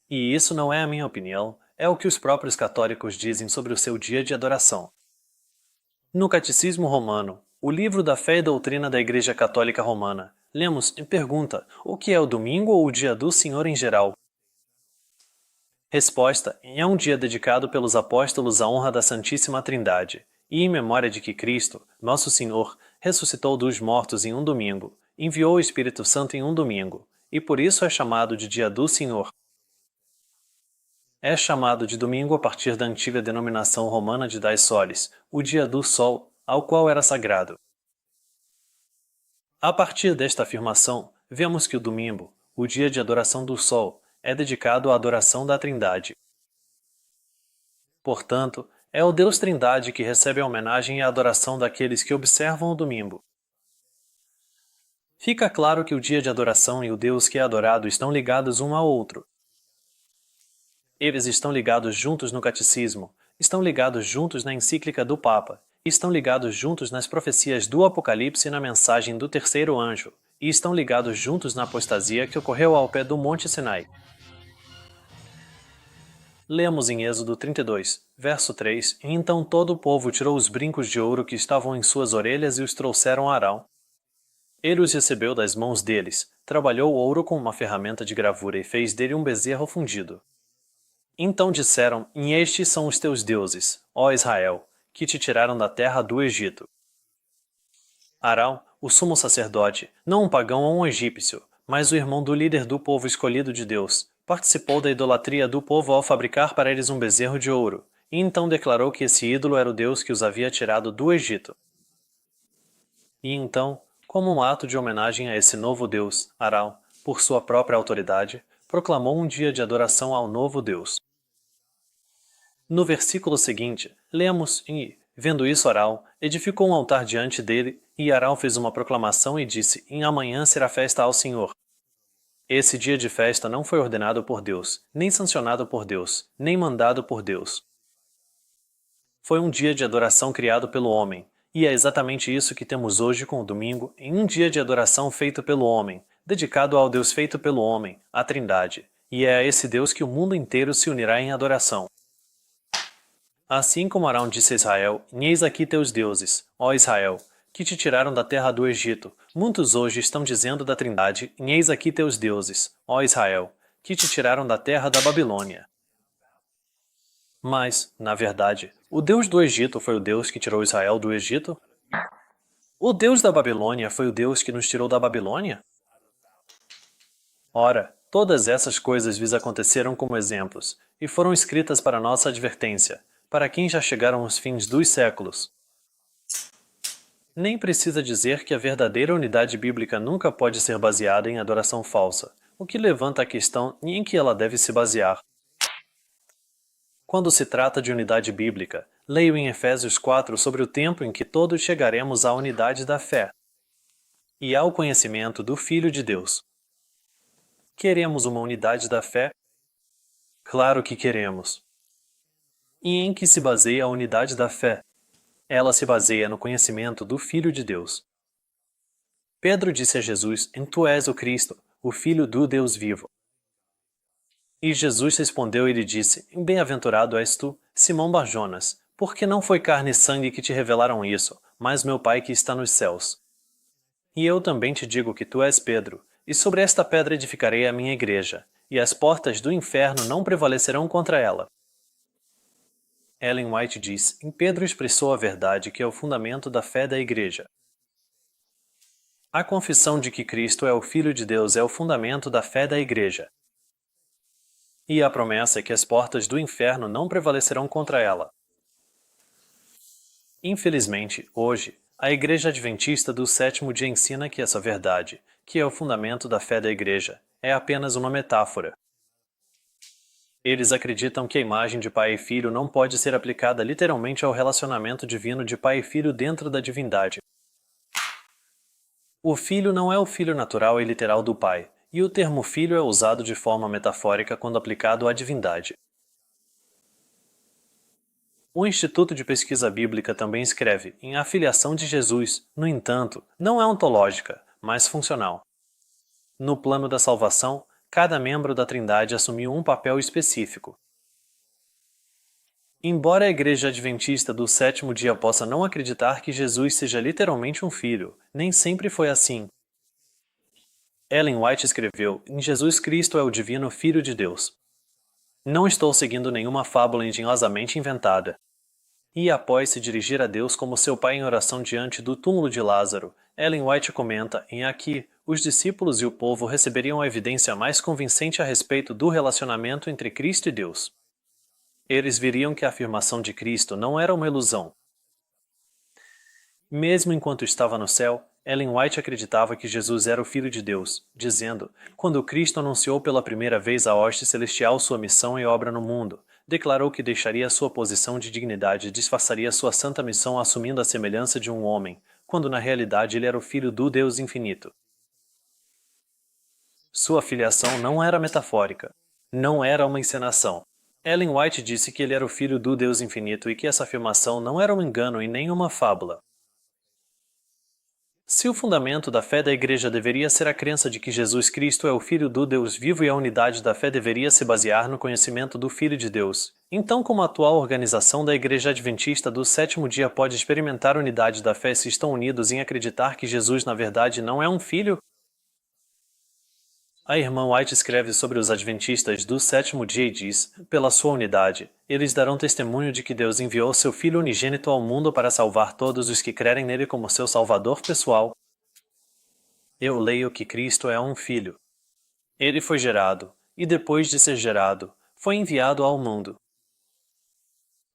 E isso não é a minha opinião, é o que os próprios católicos dizem sobre o seu dia de adoração. No Catecismo Romano, o livro da fé e doutrina da Igreja Católica Romana, lemos e pergunta: o que é o domingo ou o dia do Senhor em geral? Resposta: é um dia dedicado pelos apóstolos à honra da Santíssima Trindade, e em memória de que Cristo, nosso Senhor, ressuscitou dos mortos em um domingo, enviou o Espírito Santo em um domingo, e por isso é chamado de Dia do Senhor. É chamado de domingo a partir da antiga denominação romana de Dies Solis, o dia do sol, ao qual era sagrado. A partir desta afirmação, vemos que o domingo, o dia de adoração do sol, é dedicado à adoração da Trindade. Portanto, é o Deus Trindade que recebe a homenagem e a adoração daqueles que observam o domingo. Fica claro que o dia de adoração e o Deus que é adorado estão ligados um ao outro. Eles estão ligados juntos no Catecismo, estão ligados juntos na encíclica do Papa, estão ligados juntos nas profecias do Apocalipse e na mensagem do terceiro anjo, e estão ligados juntos na apostasia que ocorreu ao pé do Monte Sinai. Lemos em Êxodo 32, verso 3, e então todo o povo tirou os brincos de ouro que estavam em suas orelhas e os trouxeram a Arão. Ele os recebeu das mãos deles, trabalhou o ouro com uma ferramenta de gravura e fez dele um bezerro fundido. Então disseram: E estes são os teus deuses, ó Israel, que te tiraram da terra do Egito. Arão, o sumo sacerdote, não um pagão ou um egípcio, mas o irmão do líder do povo escolhido de Deus, participou da idolatria do povo ao fabricar para eles um bezerro de ouro, e então declarou que esse ídolo era o Deus que os havia tirado do Egito. E então, como um ato de homenagem a esse novo Deus, Arão, por sua própria autoridade, proclamou um dia de adoração ao novo Deus. No versículo seguinte, lemos: E, vendo isso, Arão edificou um altar diante dele, e Arão fez uma proclamação e disse: Em amanhã será festa ao Senhor. Esse dia de festa não foi ordenado por Deus, nem sancionado por Deus, nem mandado por Deus. Foi um dia de adoração criado pelo homem, e é exatamente isso que temos hoje com o domingo, em um dia de adoração feito pelo homem, dedicado ao Deus feito pelo homem, a Trindade, e é a esse Deus que o mundo inteiro se unirá em adoração. Assim como Arão disse a Israel: Eis aqui teus deuses, ó Israel, que te tiraram da terra do Egito. Muitos hoje estão dizendo da Trindade: Eis aqui teus deuses, ó Israel, que te tiraram da terra da Babilônia. Mas, na verdade, o Deus do Egito foi o Deus que tirou Israel do Egito? O Deus da Babilônia foi o Deus que nos tirou da Babilônia? Ora, todas essas coisas lhes aconteceram como exemplos, e foram escritas para nossa advertência, para quem já chegaram os fins dos séculos. Nem precisa dizer que a verdadeira unidade bíblica nunca pode ser baseada em adoração falsa, o que levanta a questão em que ela deve se basear. Quando se trata de unidade bíblica, leio em Efésios 4 sobre o tempo em que todos chegaremos à unidade da fé e ao conhecimento do Filho de Deus. Queremos uma unidade da fé? Claro que queremos. E em que se baseia a unidade da fé? Ela se baseia no conhecimento do Filho de Deus. Pedro disse a Jesus: Tu és o Cristo, o Filho do Deus vivo. E Jesus respondeu e lhe disse: Bem-aventurado és tu, Simão Barjonas, porque não foi carne e sangue que te revelaram isso, mas meu Pai que está nos céus. E eu também te digo que tu és Pedro, e sobre esta pedra edificarei a minha igreja, e as portas do inferno não prevalecerão contra ela. Ellen White diz: Pedro expressou a verdade que é o fundamento da fé da Igreja. A confissão de que Cristo é o Filho de Deus é o fundamento da fé da Igreja. E a promessa é que as portas do inferno não prevalecerão contra ela. Infelizmente, hoje, a Igreja Adventista do Sétimo Dia ensina que essa verdade, que é o fundamento da fé da Igreja, é apenas uma metáfora. Eles acreditam que a imagem de pai e filho não pode ser aplicada literalmente ao relacionamento divino de pai e filho dentro da divindade. O filho não é o filho natural e literal do pai, e o termo filho é usado de forma metafórica quando aplicado à divindade. O Instituto de Pesquisa Bíblica também escreve: a filiação de Jesus, no entanto, não é ontológica, mas funcional. No plano da salvação, cada membro da Trindade assumiu um papel específico. Embora a Igreja Adventista do Sétimo Dia possa não acreditar que Jesus seja literalmente um filho, nem sempre foi assim. Ellen White escreveu: Jesus Cristo é o Divino Filho de Deus. Não estou seguindo nenhuma fábula engenhosamente inventada. E após se dirigir a Deus como seu pai em oração diante do túmulo de Lázaro, Ellen White comenta: aqui, os discípulos e o povo receberiam a evidência mais convincente a respeito do relacionamento entre Cristo e Deus. Eles viriam que a afirmação de Cristo não era uma ilusão. Mesmo enquanto estava no céu, Ellen White acreditava que Jesus era o Filho de Deus, dizendo: quando Cristo anunciou pela primeira vez à hoste celestial sua missão e obra no mundo, declarou que deixaria sua posição de dignidade e disfarçaria sua santa missão assumindo a semelhança de um homem, quando na realidade ele era o Filho do Deus infinito. Sua filiação não era metafórica. Não era uma encenação. Ellen White disse que ele era o Filho do Deus infinito e que essa afirmação não era um engano e nem uma fábula. Se o fundamento da fé da Igreja deveria ser a crença de que Jesus Cristo é o Filho do Deus vivo e a unidade da fé deveria se basear no conhecimento do Filho de Deus, então como a atual organização da Igreja Adventista do Sétimo Dia pode experimentar a unidade da fé se estão unidos em acreditar que Jesus na verdade não é um filho? A irmã White escreve sobre os Adventistas do Sétimo Dia e diz, pela sua unidade, eles darão testemunho de que Deus enviou seu Filho unigênito ao mundo para salvar todos os que crerem nele como seu Salvador pessoal. Eu leio que Cristo é um Filho. Ele foi gerado, e depois de ser gerado, foi enviado ao mundo.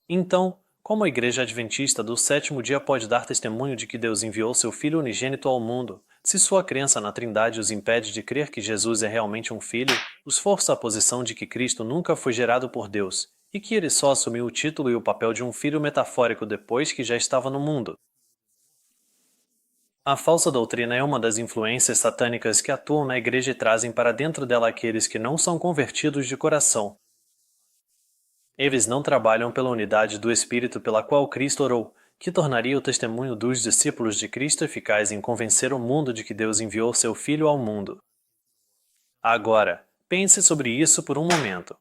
Então, como a Igreja Adventista do Sétimo Dia pode dar testemunho de que Deus enviou seu Filho unigênito ao mundo, se sua crença na Trindade os impede de crer que Jesus é realmente um Filho, os força à posição de que Cristo nunca foi gerado por Deus, e que ele só assumiu o título e o papel de um filho metafórico depois que já estava no mundo? A falsa doutrina é uma das influências satânicas que atuam na Igreja e trazem para dentro dela aqueles que não são convertidos de coração. Eles não trabalham pela unidade do Espírito pela qual Cristo orou, que tornaria o testemunho dos discípulos de Cristo eficaz em convencer o mundo de que Deus enviou seu Filho ao mundo. Agora, pense sobre isso por um momento.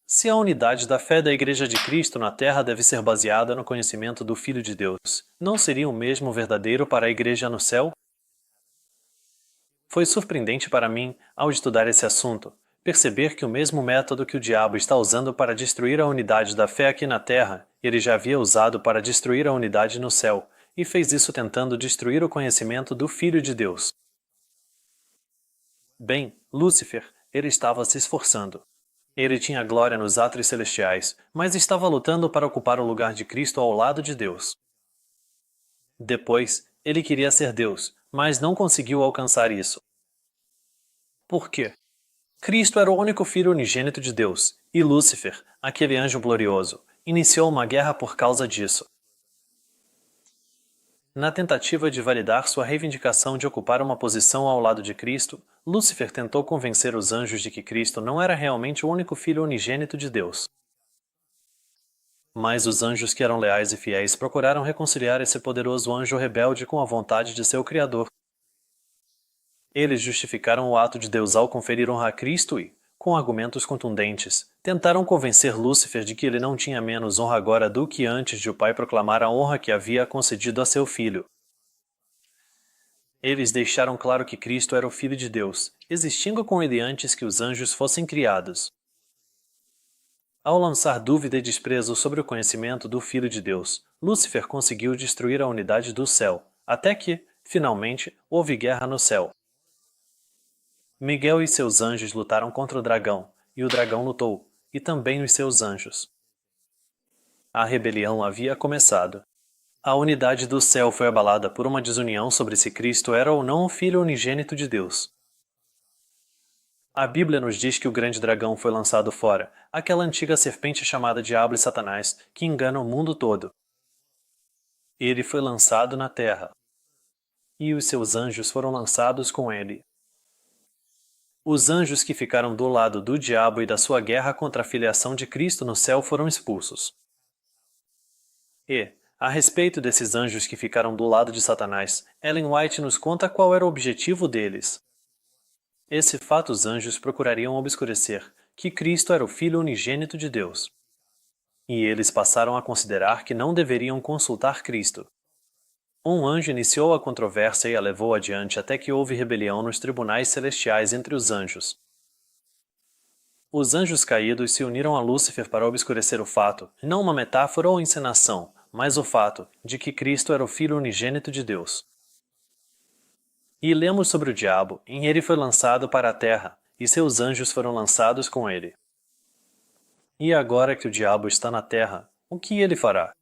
Se a unidade da fé da Igreja de Cristo na Terra deve ser baseada no conhecimento do Filho de Deus, não seria o mesmo verdadeiro para a Igreja no céu? Foi surpreendente para mim, ao estudar esse assunto, perceber que o mesmo método que o diabo está usando para destruir a unidade da fé aqui na Terra, ele já havia usado para destruir a unidade no céu, e fez isso tentando destruir o conhecimento do Filho de Deus. Bem, Lúcifer, ele estava se esforçando. Ele tinha glória nos átrios celestiais, mas estava lutando para ocupar o lugar de Cristo ao lado de Deus. Depois, ele queria ser Deus, mas não conseguiu alcançar isso. Por quê? Cristo era o único Filho unigênito de Deus, e Lúcifer, aquele anjo glorioso, iniciou uma guerra por causa disso. Na tentativa de validar sua reivindicação de ocupar uma posição ao lado de Cristo, Lúcifer tentou convencer os anjos de que Cristo não era realmente o único Filho unigênito de Deus. Mas os anjos que eram leais e fiéis procuraram reconciliar esse poderoso anjo rebelde com a vontade de seu Criador. Eles justificaram o ato de Deus ao conferir honra a Cristo e, com argumentos contundentes, tentaram convencer Lúcifer de que ele não tinha menos honra agora do que antes de o Pai proclamar a honra que havia concedido a seu Filho. Eles deixaram claro que Cristo era o Filho de Deus, existindo com ele antes que os anjos fossem criados. Ao lançar dúvida e desprezo sobre o conhecimento do Filho de Deus, Lúcifer conseguiu destruir a unidade do céu, até que, finalmente, houve guerra no céu. Miguel e seus anjos lutaram contra o dragão, e o dragão lutou, e também os seus anjos. A rebelião havia começado. A unidade do céu foi abalada por uma desunião sobre se Cristo era ou não o Filho unigênito de Deus. A Bíblia nos diz que o grande dragão foi lançado fora, aquela antiga serpente chamada Diabo e Satanás, que engana o mundo todo. Ele foi lançado na terra, e os seus anjos foram lançados com ele. Os anjos que ficaram do lado do diabo e da sua guerra contra a filiação de Cristo no céu foram expulsos. E, a respeito desses anjos que ficaram do lado de Satanás, Ellen White nos conta qual era o objetivo deles. Esse fato os anjos procurariam obscurecer, que Cristo era o Filho unigênito de Deus. E eles passaram a considerar que não deveriam consultar Cristo. Um anjo iniciou a controvérsia e a levou adiante até que houve rebelião nos tribunais celestiais entre os anjos. Os anjos caídos se uniram a Lúcifer para obscurecer o fato, não uma metáfora ou encenação, mas o fato de que Cristo era o Filho unigênito de Deus. E lemos sobre o diabo, e ele foi lançado para a terra, e seus anjos foram lançados com ele. E agora que o diabo está na terra, o que ele fará?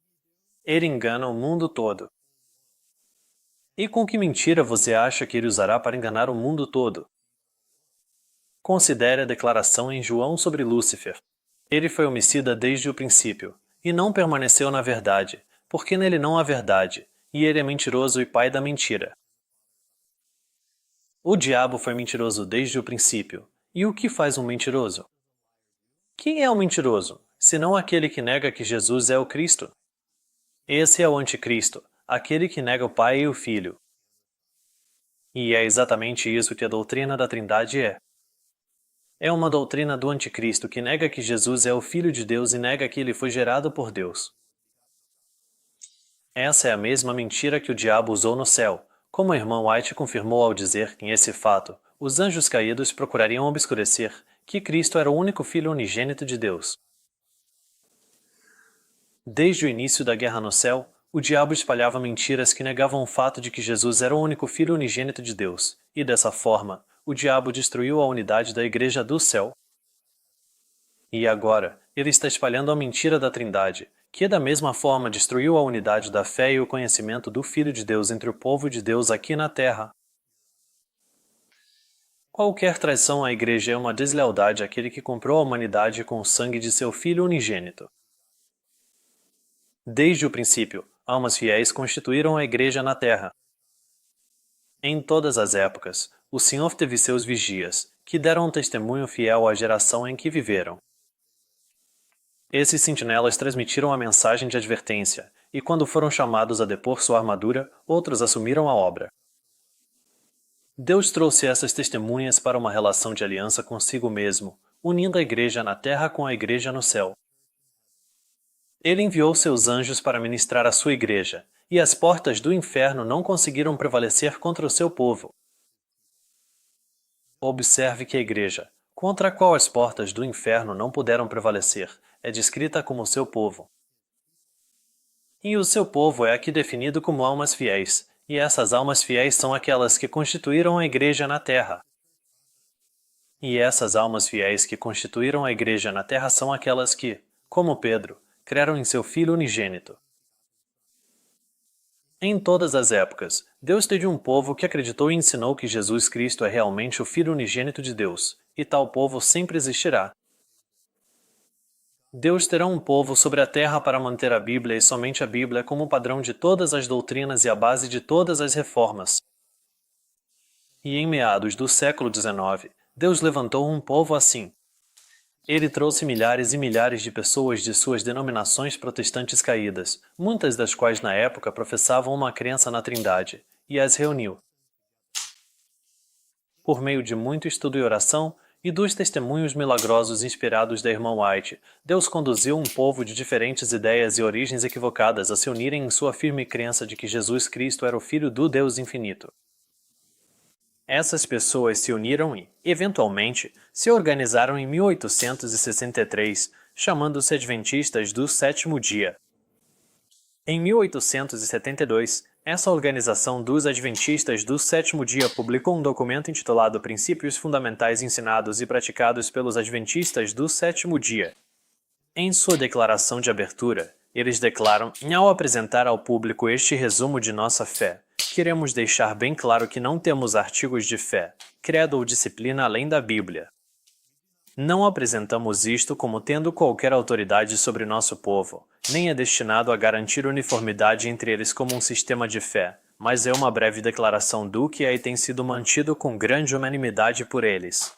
Ele engana o mundo todo. E com que mentira você acha que ele usará para enganar o mundo todo? Considere a declaração em João sobre Lúcifer. Ele foi homicida desde o princípio, e não permaneceu na verdade, porque nele não há verdade, e ele é mentiroso e pai da mentira. O diabo foi mentiroso desde o princípio. E o que faz um mentiroso? Quem é o mentiroso, senão aquele que nega que Jesus é o Cristo? Esse é o anticristo, aquele que nega o Pai e o Filho. E é exatamente isso que a doutrina da Trindade é. É uma doutrina do anticristo que nega que Jesus é o Filho de Deus e nega que ele foi gerado por Deus. Essa é a mesma mentira que o diabo usou no céu, como a irmã White confirmou ao dizer que, em esse fato, os anjos caídos procurariam obscurecer que Cristo era o único Filho unigênito de Deus. Desde o início da guerra no céu, o diabo espalhava mentiras que negavam o fato de que Jesus era o único Filho unigênito de Deus, e dessa forma, o diabo destruiu a unidade da Igreja do céu. E agora, ele está espalhando a mentira da Trindade, que da mesma forma destruiu a unidade da fé e o conhecimento do Filho de Deus entre o povo de Deus aqui na terra. Qualquer traição à Igreja é uma deslealdade àquele que comprou a humanidade com o sangue de seu Filho unigênito. Desde o princípio, almas fiéis constituíram a Igreja na terra. Em todas as épocas, o Senhor teve seus vigias, que deram um testemunho fiel à geração em que viveram. Esses sentinelas transmitiram a mensagem de advertência, e quando foram chamados a depor sua armadura, outros assumiram a obra. Deus trouxe essas testemunhas para uma relação de aliança consigo mesmo, unindo a Igreja na terra com a Igreja no céu. Ele enviou seus anjos para ministrar à sua Igreja, e as portas do inferno não conseguiram prevalecer contra o seu povo. Observe que a Igreja, contra a qual as portas do inferno não puderam prevalecer, é descrita como seu povo. E o seu povo é aqui definido como almas fiéis, e essas almas fiéis são aquelas que constituíram a Igreja na terra. E essas almas fiéis que constituíram a Igreja na terra são aquelas que, como Pedro, creram em seu Filho unigênito. Em todas as épocas, Deus teve um povo que acreditou e ensinou que Jesus Cristo é realmente o Filho unigênito de Deus, e tal povo sempre existirá. Deus terá um povo sobre a terra para manter a Bíblia e somente a Bíblia como padrão de todas as doutrinas e a base de todas as reformas. E em meados do século XIX, Deus levantou um povo assim. Ele trouxe milhares e milhares de pessoas de suas denominações protestantes caídas, muitas das quais na época professavam uma crença na Trindade, e as reuniu. Por meio de muito estudo e oração, e dos testemunhos milagrosos inspirados da irmã White, Deus conduziu um povo de diferentes ideias e origens equivocadas a se unirem em sua firme crença de que Jesus Cristo era o Filho do Deus infinito. Essas pessoas se uniram e, eventualmente, se organizaram em 1863, chamando-se Adventistas do Sétimo Dia. Em 1872, essa organização dos Adventistas do Sétimo Dia publicou um documento intitulado Princípios Fundamentais Ensinados e Praticados pelos Adventistas do Sétimo Dia. Em sua declaração de abertura, eles declaram, ao apresentar ao público este resumo de nossa fé, queremos deixar bem claro que não temos artigos de fé, credo ou disciplina além da Bíblia. Não apresentamos isto como tendo qualquer autoridade sobre nosso povo, nem é destinado a garantir uniformidade entre eles como um sistema de fé, mas é uma breve declaração do que é e tem sido mantido com grande unanimidade por eles.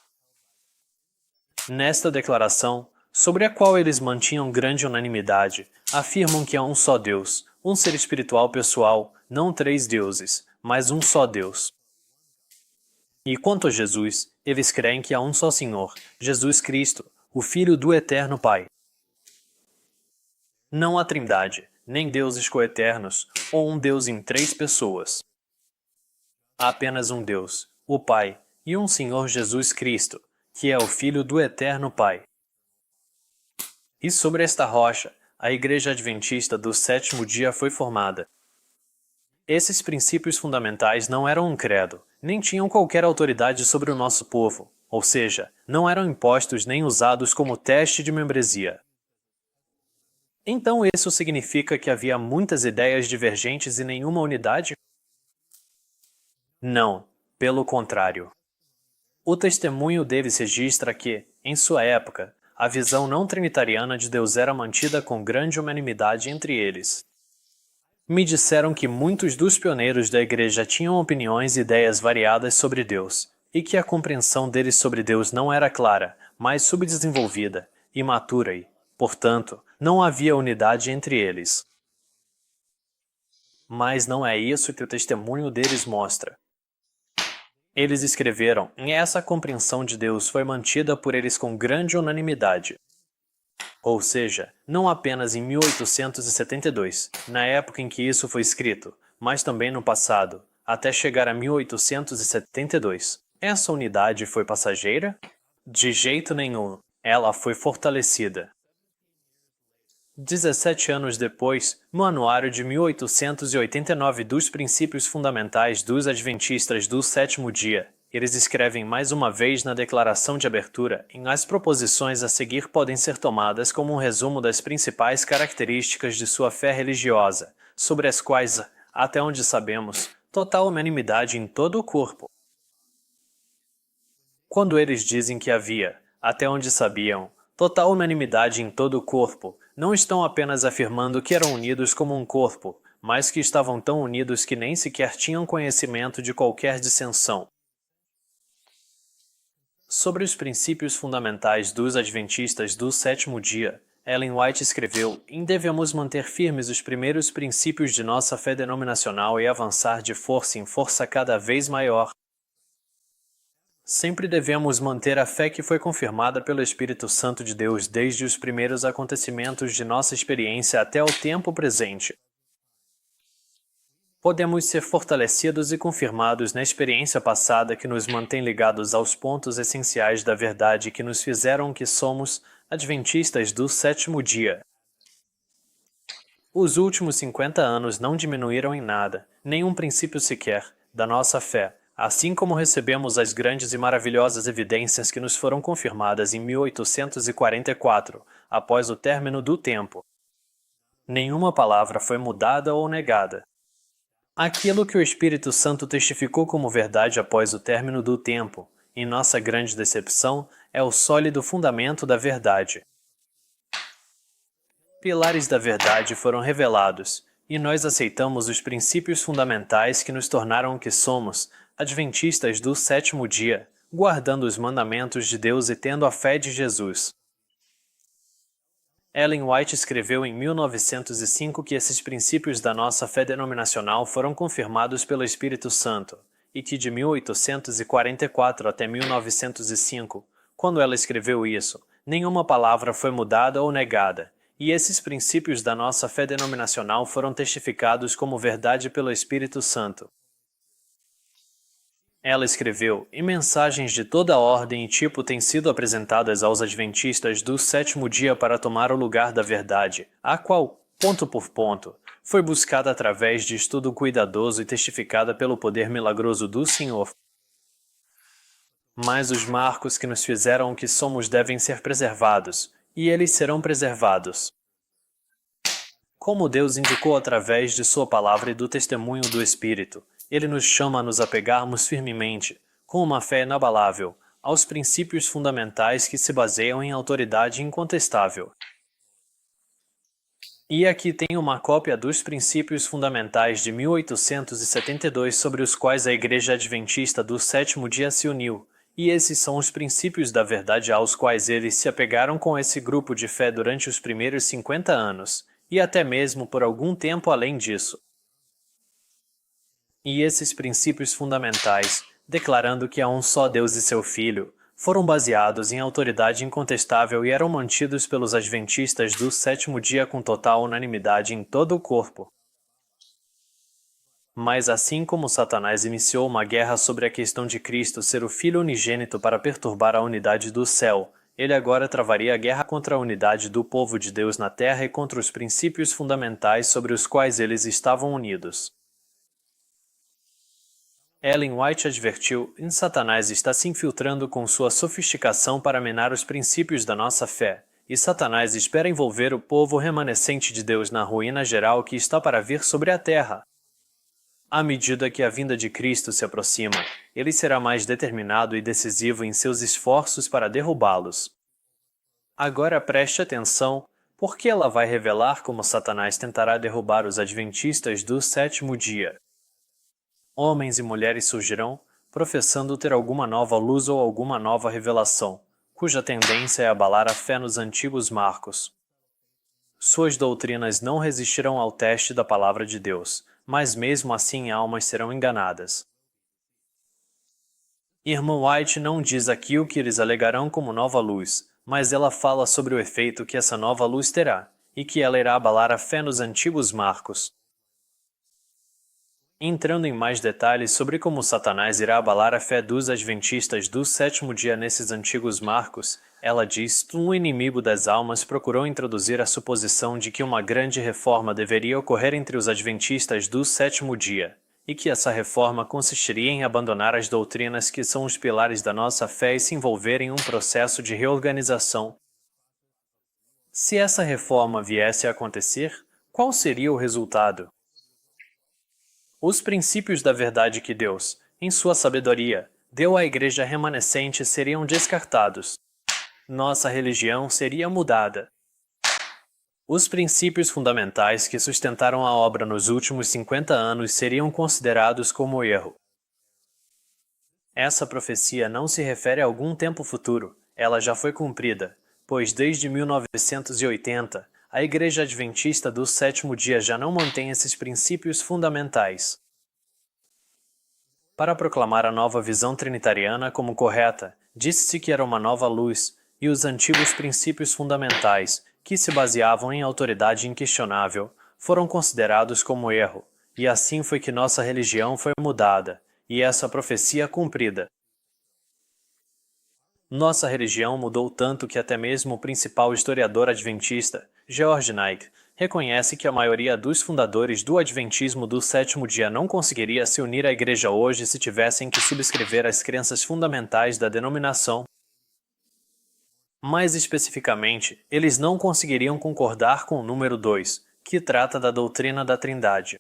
Nesta declaração, sobre a qual eles mantinham grande unanimidade, afirmam que há um só Deus, um ser espiritual pessoal, não três deuses, mas um só Deus. E quanto a Jesus, eles creem que há um só Senhor, Jesus Cristo, o Filho do Eterno Pai. Não há Trindade, nem deuses coeternos, ou um Deus em três pessoas. Há apenas um Deus, o Pai, e um Senhor Jesus Cristo, que é o Filho do Eterno Pai. E sobre esta rocha, a Igreja Adventista do Sétimo Dia foi formada. Esses princípios fundamentais não eram um credo, nem tinham qualquer autoridade sobre o nosso povo, ou seja, não eram impostos nem usados como teste de membresia. Então isso significa que havia muitas ideias divergentes e nenhuma unidade? Não, pelo contrário. O testemunho deles registra que, em sua época, a visão não trinitariana de Deus era mantida com grande unanimidade entre eles. Me disseram que muitos dos pioneiros da Igreja tinham opiniões e ideias variadas sobre Deus, e que a compreensão deles sobre Deus não era clara, mas subdesenvolvida, imatura e, portanto, não havia unidade entre eles. Mas não é isso que o testemunho deles mostra. Eles escreveram, e essa compreensão de Deus foi mantida por eles com grande unanimidade. Ou seja, não apenas em 1872, na época em que isso foi escrito, mas também no passado, até chegar a 1872. Essa unidade foi passageira? De jeito nenhum. Ela foi fortalecida. 17 anos depois, no Anuário de 1889 dos Princípios Fundamentais dos Adventistas do Sétimo Dia, eles escrevem mais uma vez na declaração de abertura: as proposições a seguir podem ser tomadas como um resumo das principais características de sua fé religiosa, sobre as quais, até onde sabemos, total unanimidade em todo o corpo. Quando eles dizem que havia, até onde sabiam, total unanimidade em todo o corpo, não estão apenas afirmando que eram unidos como um corpo, mas que estavam tão unidos que nem sequer tinham conhecimento de qualquer dissensão. Sobre os princípios fundamentais dos Adventistas do Sétimo Dia, Ellen White escreveu: devemos manter firmes os primeiros princípios de nossa fé denominacional e avançar de força em força cada vez maior. Sempre devemos manter a fé que foi confirmada pelo Espírito Santo de Deus desde os primeiros acontecimentos de nossa experiência até o tempo presente. Podemos ser fortalecidos e confirmados na experiência passada que nos mantém ligados aos pontos essenciais da verdade que nos fizeram que somos adventistas do sétimo dia. Os últimos 50 anos não diminuíram em nada, nenhum princípio sequer, da nossa fé, assim como recebemos as grandes e maravilhosas evidências que nos foram confirmadas em 1844, após o término do tempo. Nenhuma palavra foi mudada ou negada. Aquilo que o Espírito Santo testificou como verdade após o término do tempo, em nossa grande decepção, é o sólido fundamento da verdade. Pilares da verdade foram revelados, e nós aceitamos os princípios fundamentais que nos tornaram o que somos, adventistas do sétimo dia, guardando os mandamentos de Deus e tendo a fé de Jesus. Ellen White escreveu em 1905 que esses princípios da nossa fé denominacional foram confirmados pelo Espírito Santo, e que de 1844 até 1905, quando ela escreveu isso, nenhuma palavra foi mudada ou negada, e esses princípios da nossa fé denominacional foram testificados como verdade pelo Espírito Santo. Ela escreveu: mensagens de toda ordem e tipo têm sido apresentadas aos adventistas do sétimo dia para tomar o lugar da verdade, a qual, ponto por ponto, foi buscada através de estudo cuidadoso e testificada pelo poder milagroso do Senhor. Mas os marcos que nos fizeram o que somos devem ser preservados, e eles serão preservados. Como Deus indicou através de sua palavra e do testemunho do Espírito, Ele nos chama a nos apegarmos firmemente, com uma fé inabalável, aos princípios fundamentais que se baseiam em autoridade incontestável. E aqui tem uma cópia dos princípios fundamentais de 1872 sobre os quais a Igreja Adventista do Sétimo Dia se uniu, e esses são os princípios da verdade aos quais eles se apegaram com esse grupo de fé durante os primeiros 50 anos, e até mesmo por algum tempo além disso. E esses princípios fundamentais, declarando que há um só Deus e seu Filho, foram baseados em autoridade incontestável e eram mantidos pelos adventistas do sétimo dia com total unanimidade em todo o corpo. Mas assim como Satanás iniciou uma guerra sobre a questão de Cristo ser o Filho unigênito para perturbar a unidade do céu, ele agora travaria a guerra contra a unidade do povo de Deus na terra e contra os princípios fundamentais sobre os quais eles estavam unidos. Ellen White advertiu: Satanás está se infiltrando com sua sofisticação para minar os princípios da nossa fé, e Satanás espera envolver o povo remanescente de Deus na ruína geral que está para vir sobre a terra. À medida que a vinda de Cristo se aproxima, ele será mais determinado e decisivo em seus esforços para derrubá-los. Agora preste atenção, porque ela vai revelar como Satanás tentará derrubar os adventistas do sétimo dia. Homens e mulheres surgirão, professando ter alguma nova luz ou alguma nova revelação, cuja tendência é abalar a fé nos antigos marcos. Suas doutrinas não resistirão ao teste da palavra de Deus, mas mesmo assim almas serão enganadas. Irmã White não diz aqui o que eles alegarão como nova luz, mas ela fala sobre o efeito que essa nova luz terá, e que ela irá abalar a fé nos antigos marcos. Entrando em mais detalhes sobre como Satanás irá abalar a fé dos adventistas do sétimo dia nesses antigos marcos, ela diz: um inimigo das almas procurou introduzir a suposição de que uma grande reforma deveria ocorrer entre os adventistas do sétimo dia, e que essa reforma consistiria em abandonar as doutrinas que são os pilares da nossa fé e se envolver em um processo de reorganização. Se essa reforma viesse a acontecer, qual seria o resultado? Os princípios da verdade que Deus, em sua sabedoria, deu à igreja remanescente seriam descartados. Nossa religião seria mudada. Os princípios fundamentais que sustentaram a obra nos últimos 50 anos seriam considerados como erro. Essa profecia não se refere a algum tempo futuro, ela já foi cumprida, pois desde 1980, a Igreja Adventista do Sétimo Dia já não mantém esses princípios fundamentais. Para proclamar a nova visão trinitariana como correta, disse-se que era uma nova luz, e os antigos princípios fundamentais, que se baseavam em autoridade inquestionável, foram considerados como erro, e assim foi que nossa religião foi mudada, e essa profecia cumprida. Nossa religião mudou tanto que até mesmo o principal historiador adventista, George Knight, reconhece que a maioria dos fundadores do Adventismo do sétimo dia não conseguiria se unir à igreja hoje se tivessem que subscrever as crenças fundamentais da denominação. Mais especificamente, eles não conseguiriam concordar com o número 2, que trata da doutrina da Trindade.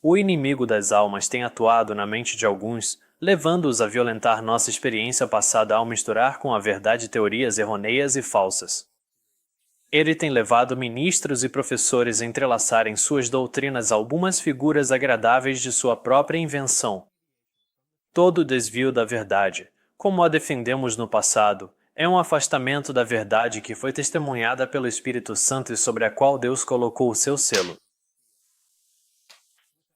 O inimigo das almas tem atuado na mente de alguns, levando-os a violentar nossa experiência passada ao misturar com a verdade teorias errôneas e falsas. Ele tem levado ministros e professores a entrelaçarem suas doutrinas a algumas figuras agradáveis de sua própria invenção. Todo desvio da verdade, como a defendemos no passado, é um afastamento da verdade que foi testemunhada pelo Espírito Santo e sobre a qual Deus colocou o seu selo.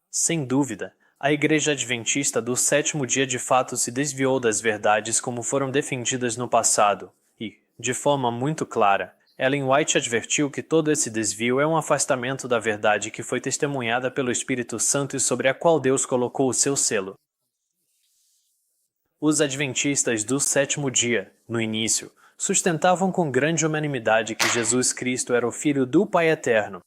Sem dúvida, a Igreja Adventista do sétimo dia de fato se desviou das verdades como foram defendidas no passado, e, de forma muito clara, Ellen White advertiu que todo esse desvio é um afastamento da verdade que foi testemunhada pelo Espírito Santo e sobre a qual Deus colocou o seu selo. Os adventistas do sétimo dia, no início, sustentavam com grande unanimidade que Jesus Cristo era o Filho do Pai Eterno.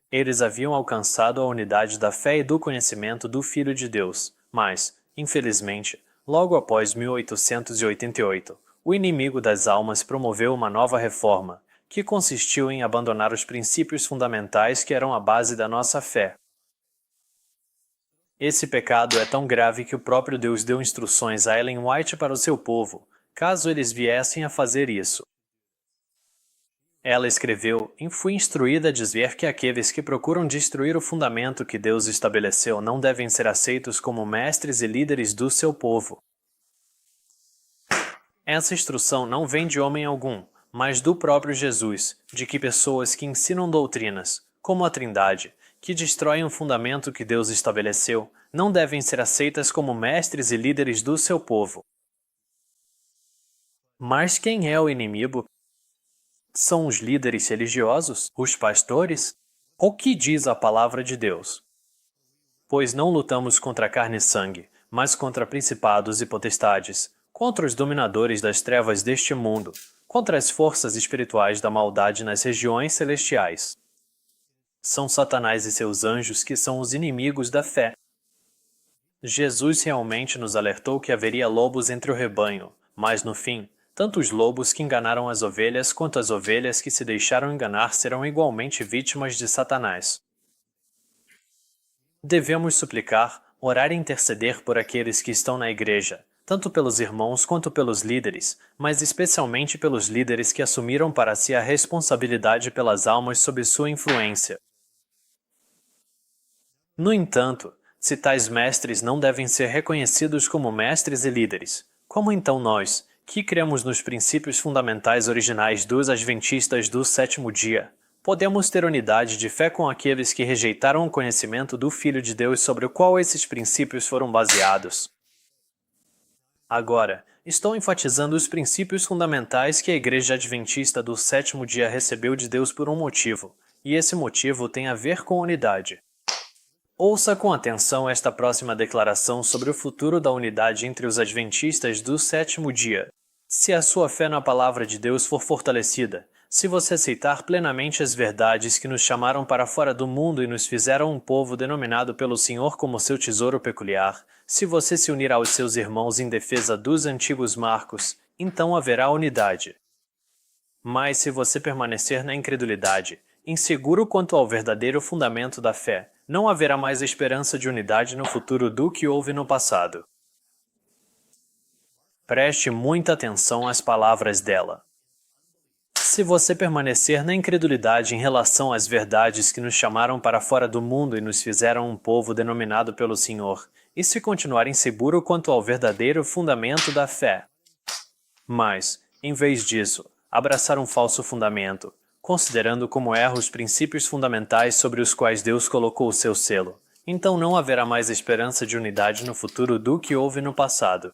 Eles haviam alcançado a unidade da fé e do conhecimento do Filho de Deus, mas, infelizmente, logo após 1888, o inimigo das almas promoveu uma nova reforma, que consistiu em abandonar os princípios fundamentais que eram a base da nossa fé. Esse pecado é tão grave que o próprio Deus deu instruções a Ellen White para o seu povo, caso eles viessem a fazer isso. Ela escreveu: fui instruída a dizer que aqueles que procuram destruir o fundamento que Deus estabeleceu não devem ser aceitos como mestres e líderes do seu povo. Essa instrução não vem de homem algum, mas do próprio Jesus, de que pessoas que ensinam doutrinas, como a Trindade, que destroem o fundamento que Deus estabeleceu, não devem ser aceitas como mestres e líderes do seu povo. Mas quem é o inimigo? São os líderes religiosos? Os pastores? O que diz a palavra de Deus? Pois não lutamos contra carne e sangue, mas contra principados e potestades, contra os dominadores das trevas deste mundo, contra as forças espirituais da maldade nas regiões celestiais. São Satanás e seus anjos que são os inimigos da fé. Jesus realmente nos alertou que haveria lobos entre o rebanho, mas no fim, tanto os lobos que enganaram as ovelhas quanto as ovelhas que se deixaram enganar serão igualmente vítimas de Satanás. Devemos suplicar, orar e interceder por aqueles que estão na igreja, tanto pelos irmãos quanto pelos líderes, mas especialmente pelos líderes que assumiram para si a responsabilidade pelas almas sob sua influência. No entanto, se tais mestres não devem ser reconhecidos como mestres e líderes, como então nós, que cremos nos princípios fundamentais originais dos adventistas do sétimo dia, podemos ter unidade de fé com aqueles que rejeitaram o conhecimento do Filho de Deus sobre o qual esses princípios foram baseados. Agora, estou enfatizando os princípios fundamentais que a Igreja Adventista do Sétimo Dia recebeu de Deus por um motivo, e esse motivo tem a ver com unidade. Ouça com atenção esta próxima declaração sobre o futuro da unidade entre os Adventistas do Sétimo Dia. Se a sua fé na Palavra de Deus for fortalecida, se você aceitar plenamente as verdades que nos chamaram para fora do mundo e nos fizeram um povo denominado pelo Senhor como seu tesouro peculiar, se você se unir aos seus irmãos em defesa dos antigos marcos, então haverá unidade. Mas se você permanecer na incredulidade, inseguro quanto ao verdadeiro fundamento da fé, não haverá mais esperança de unidade no futuro do que houve no passado. Preste muita atenção às palavras dela. Se você permanecer na incredulidade em relação às verdades que nos chamaram para fora do mundo e nos fizeram um povo denominado pelo Senhor, e se continuar inseguro quanto ao verdadeiro fundamento da fé, mas, em vez disso, abraçar um falso fundamento, considerando como erro os princípios fundamentais sobre os quais Deus colocou o seu selo, então não haverá mais esperança de unidade no futuro do que houve no passado.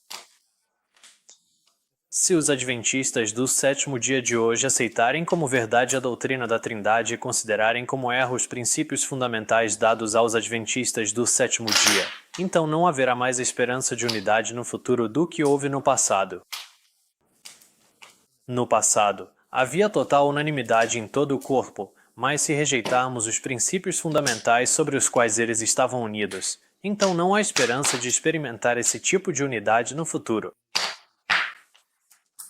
Se os adventistas do sétimo dia de hoje aceitarem como verdade a doutrina da Trindade e considerarem como erro os princípios fundamentais dados aos adventistas do sétimo dia, então não haverá mais esperança de unidade no futuro do que houve no passado. No passado, havia total unanimidade em todo o corpo, mas se rejeitarmos os princípios fundamentais sobre os quais eles estavam unidos, então não há esperança de experimentar esse tipo de unidade no futuro.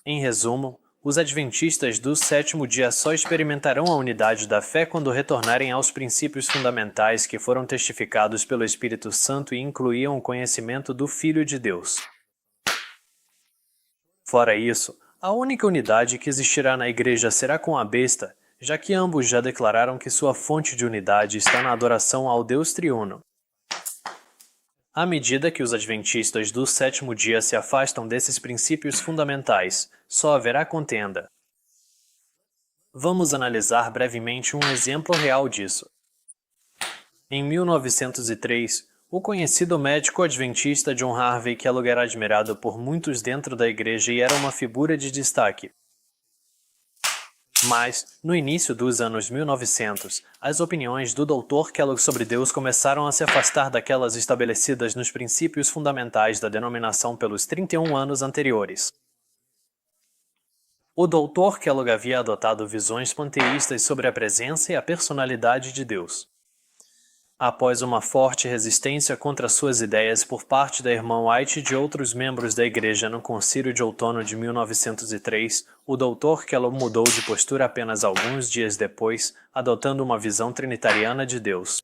Em resumo, os adventistas do sétimo dia só experimentarão a unidade da fé quando retornarem aos princípios fundamentais que foram testificados pelo Espírito Santo e incluíam o conhecimento do Filho de Deus. Fora isso, a única unidade que existirá na igreja será com a besta, já que ambos já declararam que sua fonte de unidade está na adoração ao Deus triuno. À medida que os adventistas do sétimo dia se afastam desses princípios fundamentais, só haverá contenda. Vamos analisar brevemente um exemplo real disso. Em 1903, o conhecido médico adventista John Harvey Kellogg era admirado por muitos dentro da igreja e era uma figura de destaque. Mas, no início dos anos 1900, as opiniões do Dr. Kellogg sobre Deus começaram a se afastar daquelas estabelecidas nos princípios fundamentais da denominação pelos 31 anos anteriores. O Dr. Kellogg havia adotado visões panteístas sobre a presença e a personalidade de Deus. Após uma forte resistência contra suas ideias por parte da irmã White e de outros membros da igreja no Concílio de Outono de 1903, o Dr. Kellogg mudou de postura apenas alguns dias depois, adotando uma visão trinitariana de Deus.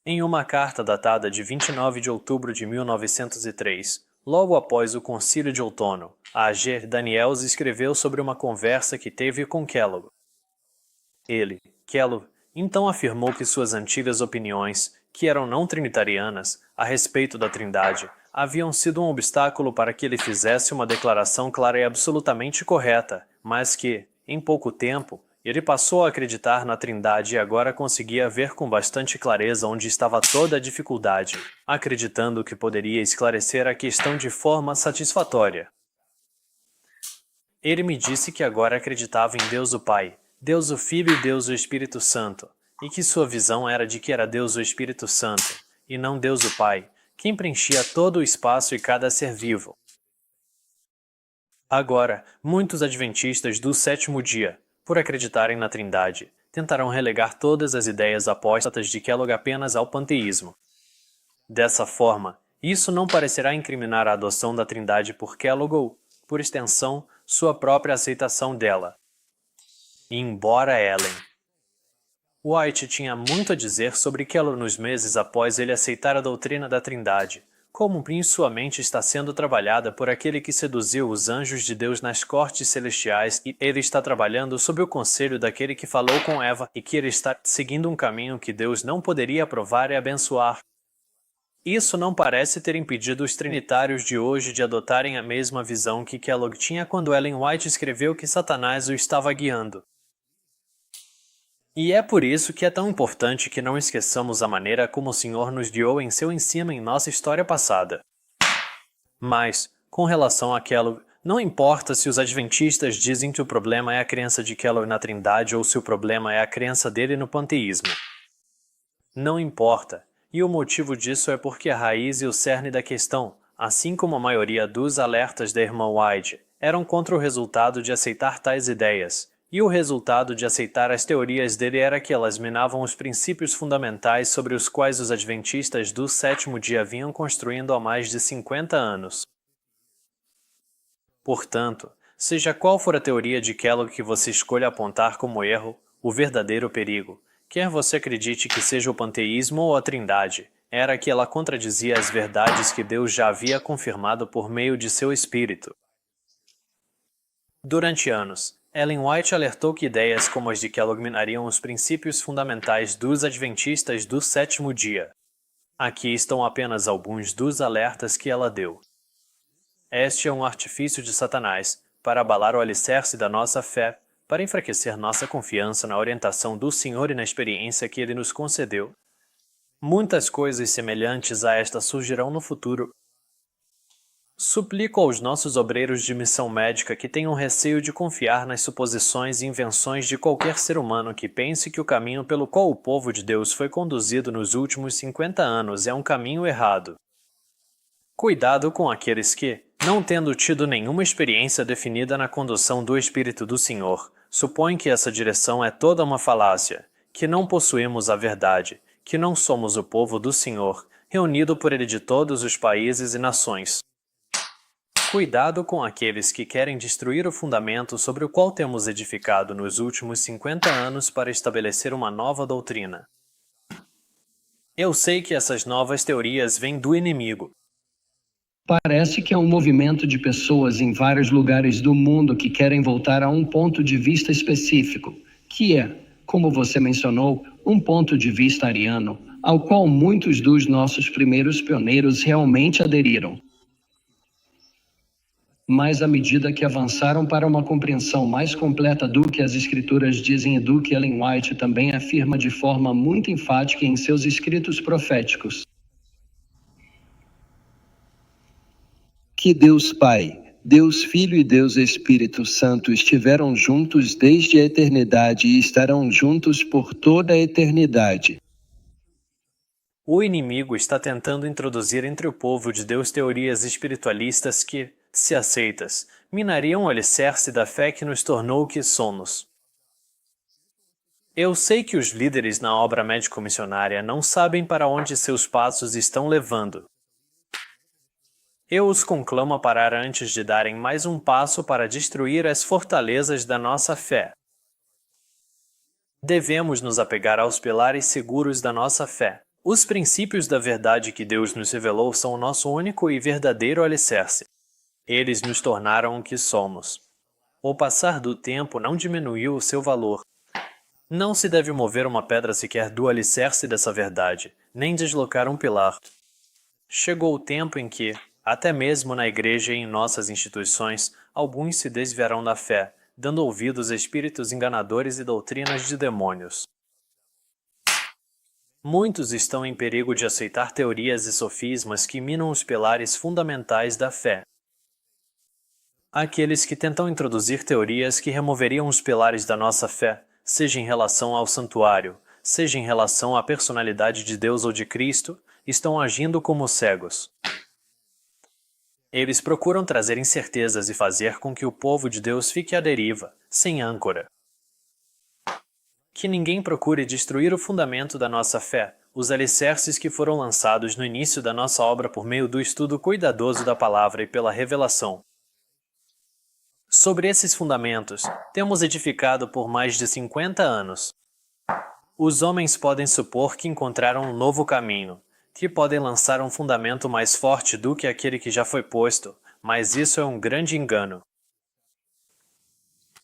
Em uma carta datada de 29 de outubro de 1903, logo após o Concílio de Outono, a G. Daniels escreveu sobre uma conversa que teve com Kellogg. Ele, Kellogg, então afirmou que suas antigas opiniões, que eram não trinitarianas, a respeito da Trindade, haviam sido um obstáculo para que ele fizesse uma declaração clara e absolutamente correta, mas que, em pouco tempo, ele passou a acreditar na Trindade e agora conseguia ver com bastante clareza onde estava toda a dificuldade, acreditando que poderia esclarecer a questão de forma satisfatória. Ele me disse que agora acreditava em Deus o Pai, Deus o Filho e Deus o Espírito Santo, e que sua visão era de que era Deus o Espírito Santo, e não Deus o Pai, quem preenchia todo o espaço e cada ser vivo. Agora, muitos adventistas do sétimo dia, por acreditarem na Trindade, tentarão relegar todas as ideias apóstatas de Kellogg apenas ao panteísmo. Dessa forma, isso não parecerá incriminar a adoção da Trindade por Kellogg ou, por extensão, sua própria aceitação dela. Embora Ellen White tinha muito a dizer sobre Kellogg nos meses após ele aceitar a doutrina da Trindade, como em sua mente está sendo trabalhada por aquele que seduziu os anjos de Deus nas cortes celestiais, e ele está trabalhando sob o conselho daquele que falou com Eva e que ele está seguindo um caminho que Deus não poderia aprovar e abençoar. Isso não parece ter impedido os trinitários de hoje de adotarem a mesma visão que Kellogg tinha quando Ellen White escreveu que Satanás o estava guiando. E é por isso que é tão importante que não esqueçamos a maneira como o Senhor nos guiou em seu ensino em nossa história passada. Mas, com relação a Kellogg, não importa se os adventistas dizem que o problema é a crença de Kellogg na Trindade ou se o problema é a crença dele no panteísmo. Não importa, e o motivo disso é porque a raiz e o cerne da questão, assim como a maioria dos alertas da irmã White, eram contra o resultado de aceitar tais ideias, e o resultado de aceitar as teorias dele era que elas minavam os princípios fundamentais sobre os quais os adventistas do sétimo dia vinham construindo há mais de 50 anos. Portanto, seja qual for a teoria de Kellogg que você escolha apontar como erro, o verdadeiro perigo, quer você acredite que seja o panteísmo ou a Trindade, era que ela contradizia as verdades que Deus já havia confirmado por meio de seu Espírito. Durante anos, Ellen White alertou que ideias como as de Kellogg minariam os princípios fundamentais dos adventistas do sétimo dia. Aqui estão apenas alguns dos alertas que ela deu. Este é um artifício de Satanás para abalar o alicerce da nossa fé, para enfraquecer nossa confiança na orientação do Senhor e na experiência que Ele nos concedeu. Muitas coisas semelhantes a esta surgirão no futuro. Suplico aos nossos obreiros de missão médica que tenham receio de confiar nas suposições e invenções de qualquer ser humano que pense que o caminho pelo qual o povo de Deus foi conduzido nos últimos 50 anos é um caminho errado. Cuidado com aqueles que, não tendo tido nenhuma experiência definida na condução do Espírito do Senhor, supõem que essa direção é toda uma falácia, que não possuímos a verdade, que não somos o povo do Senhor, reunido por Ele de todos os países e nações. Cuidado com aqueles que querem destruir o fundamento sobre o qual temos edificado nos últimos 50 anos para estabelecer uma nova doutrina. Eu sei que essas novas teorias vêm do inimigo. Parece que é um movimento de pessoas em vários lugares do mundo que querem voltar a um ponto de vista específico, que é, como você mencionou, um ponto de vista ariano, ao qual muitos dos nossos primeiros pioneiros realmente aderiram. Mas à medida que avançaram para uma compreensão mais completa do que as Escrituras dizem e do que Ellen White também afirma de forma muito enfática em seus escritos proféticos, que Deus Pai, Deus Filho e Deus Espírito Santo estiveram juntos desde a eternidade e estarão juntos por toda a eternidade. O inimigo está tentando introduzir entre o povo de Deus teorias espiritualistas que, se aceitas, minariam o alicerce da fé que nos tornou o que somos. Eu sei que os líderes na obra médico-missionária não sabem para onde seus passos estão levando. Eu os conclamo a parar antes de darem mais um passo para destruir as fortalezas da nossa fé. Devemos nos apegar aos pilares seguros da nossa fé. Os princípios da verdade que Deus nos revelou são o nosso único e verdadeiro alicerce. Eles nos tornaram o que somos. O passar do tempo não diminuiu o seu valor. Não se deve mover uma pedra sequer do alicerce dessa verdade, nem deslocar um pilar. Chegou o tempo em que, até mesmo na igreja e em nossas instituições, alguns se desviarão da fé, dando ouvidos a espíritos enganadores e doutrinas de demônios. Muitos estão em perigo de aceitar teorias e sofismas que minam os pilares fundamentais da fé. Aqueles que tentam introduzir teorias que removeriam os pilares da nossa fé, seja em relação ao santuário, seja em relação à personalidade de Deus ou de Cristo, estão agindo como cegos. Eles procuram trazer incertezas e fazer com que o povo de Deus fique à deriva, sem âncora. Que ninguém procure destruir o fundamento da nossa fé, os alicerces que foram lançados no início da nossa obra por meio do estudo cuidadoso da palavra e pela revelação. Sobre esses fundamentos, temos edificado por mais de 50 anos. Os homens podem supor que encontraram um novo caminho, que podem lançar um fundamento mais forte do que aquele que já foi posto, mas isso é um grande engano.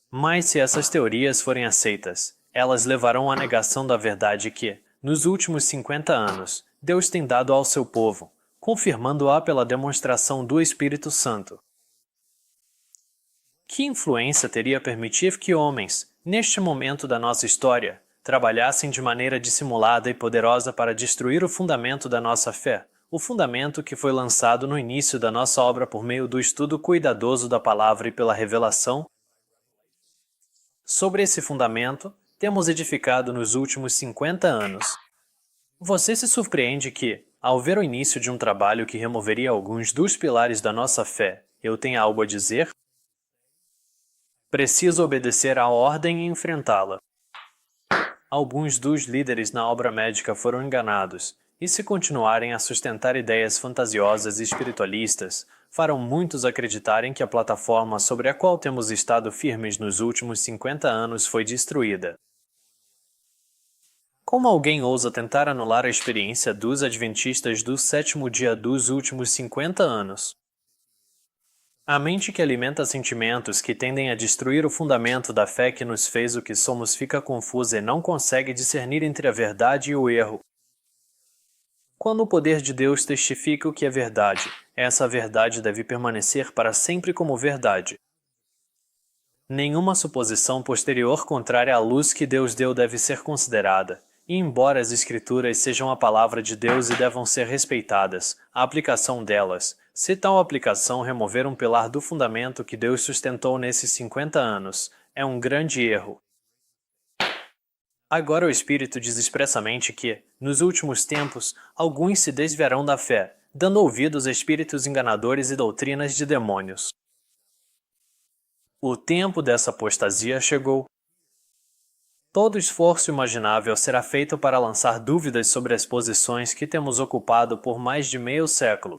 Mas se essas teorias forem aceitas, elas levarão à negação da verdade que, nos últimos 50 anos, Deus tem dado ao seu povo, confirmando-a pela demonstração do Espírito Santo. Que influência teria permitir que homens, neste momento da nossa história, trabalhassem de maneira dissimulada e poderosa para destruir o fundamento da nossa fé, o fundamento que foi lançado no início da nossa obra por meio do estudo cuidadoso da palavra e pela revelação. Sobre esse fundamento, temos edificado nos últimos 50 anos. Você se surpreende que, ao ver o início de um trabalho que removeria alguns dos pilares da nossa fé, eu tenha algo a dizer? Preciso obedecer à ordem e enfrentá-la. Alguns dos líderes na obra médica foram enganados, e se continuarem a sustentar ideias fantasiosas e espiritualistas, farão muitos acreditarem que a plataforma sobre a qual temos estado firmes nos últimos 50 anos foi destruída. Como alguém ousa tentar anular a experiência dos adventistas do sétimo dia dos últimos 50 anos? A mente que alimenta sentimentos que tendem a destruir o fundamento da fé que nos fez o que somos fica confusa e não consegue discernir entre a verdade e o erro. Quando o poder de Deus testifica o que é verdade, essa verdade deve permanecer para sempre como verdade. Nenhuma suposição posterior contrária à luz que Deus deu deve ser considerada. E embora as Escrituras sejam a palavra de Deus e devam ser respeitadas, a aplicação delas, se tal aplicação remover um pilar do fundamento que Deus sustentou nesses 50 anos, é um grande erro. Agora o Espírito diz expressamente que, nos últimos tempos, alguns se desviarão da fé, dando ouvidos a espíritos enganadores e doutrinas de demônios. O tempo dessa apostasia chegou. Todo esforço imaginável será feito para lançar dúvidas sobre as posições que temos ocupado por mais de meio século.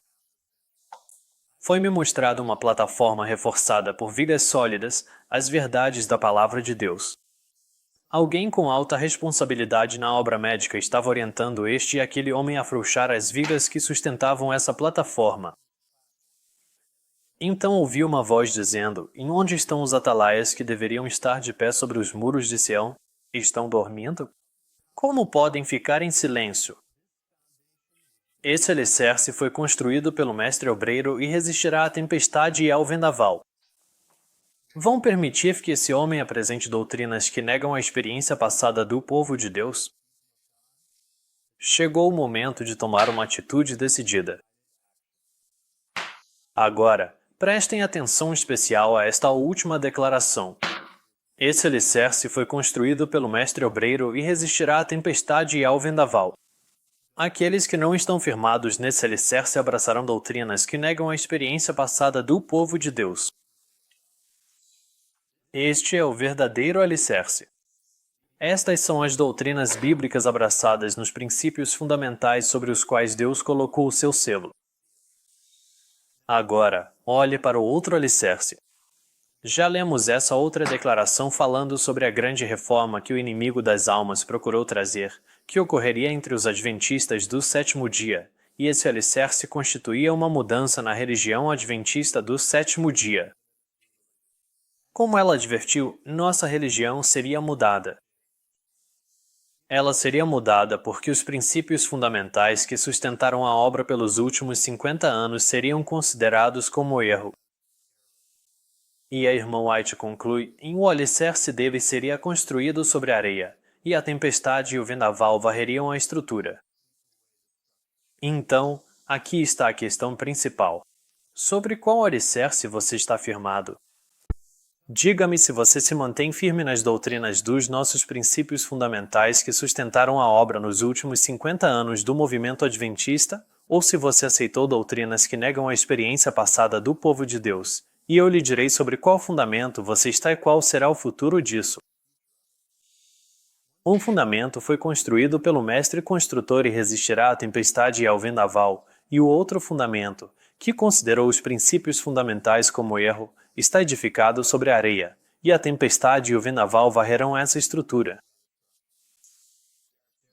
Foi-me mostrada uma plataforma reforçada por vigas sólidas, as verdades da Palavra de Deus. Alguém com alta responsabilidade na obra médica estava orientando este e aquele homem a afrouxar as vigas que sustentavam essa plataforma. Então ouvi uma voz dizendo: "Em onde estão os atalaias que deveriam estar de pé sobre os muros de Sião? Estão dormindo? Como podem ficar em silêncio?" Esse alicerce foi construído pelo mestre obreiro e resistirá à tempestade e ao vendaval. Vão permitir que esse homem apresente doutrinas que negam a experiência passada do povo de Deus? Chegou o momento de tomar uma atitude decidida. Agora, prestem atenção especial a esta última declaração. Esse alicerce foi construído pelo mestre obreiro e resistirá à tempestade e ao vendaval. Aqueles que não estão firmados nesse alicerce abraçarão doutrinas que negam a experiência passada do povo de Deus. Este é o verdadeiro alicerce. Estas são as doutrinas bíblicas abraçadas nos princípios fundamentais sobre os quais Deus colocou o seu selo. Agora, olhe para o outro alicerce. Já lemos essa outra declaração falando sobre a grande reforma que o inimigo das almas procurou trazer, que ocorreria entre os adventistas do sétimo dia, e esse alicerce constituía uma mudança na religião adventista do sétimo dia. Como ela advertiu, nossa religião seria mudada. Ela seria mudada porque os princípios fundamentais que sustentaram a obra pelos últimos 50 anos seriam considerados como erro. E a irmã White conclui: o alicerce dele seria construído sobre areia, e a tempestade e o vendaval varreriam a estrutura. Então, aqui está a questão principal. Sobre qual alicerce você está firmado? Diga-me se você se mantém firme nas doutrinas dos nossos princípios fundamentais que sustentaram a obra nos últimos 50 anos do movimento adventista, ou se você aceitou doutrinas que negam a experiência passada do povo de Deus, e eu lhe direi sobre qual fundamento você está e qual será o futuro disso. Um fundamento foi construído pelo mestre construtor e resistirá à tempestade e ao vendaval, e o outro fundamento, que considerou os princípios fundamentais como erro, está edificado sobre a areia, e a tempestade e o vendaval varrerão essa estrutura.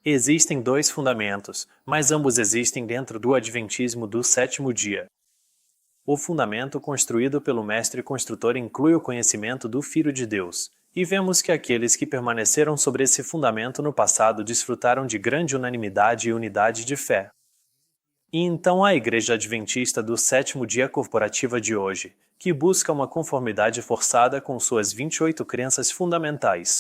Existem dois fundamentos, mas ambos existem dentro do adventismo do sétimo dia. O fundamento construído pelo mestre construtor inclui o conhecimento do Filho de Deus, e vemos que aqueles que permaneceram sobre esse fundamento no passado desfrutaram de grande unanimidade e unidade de fé. E então a Igreja Adventista do sétimo dia corporativa de hoje, que busca uma conformidade forçada com suas 28 crenças fundamentais.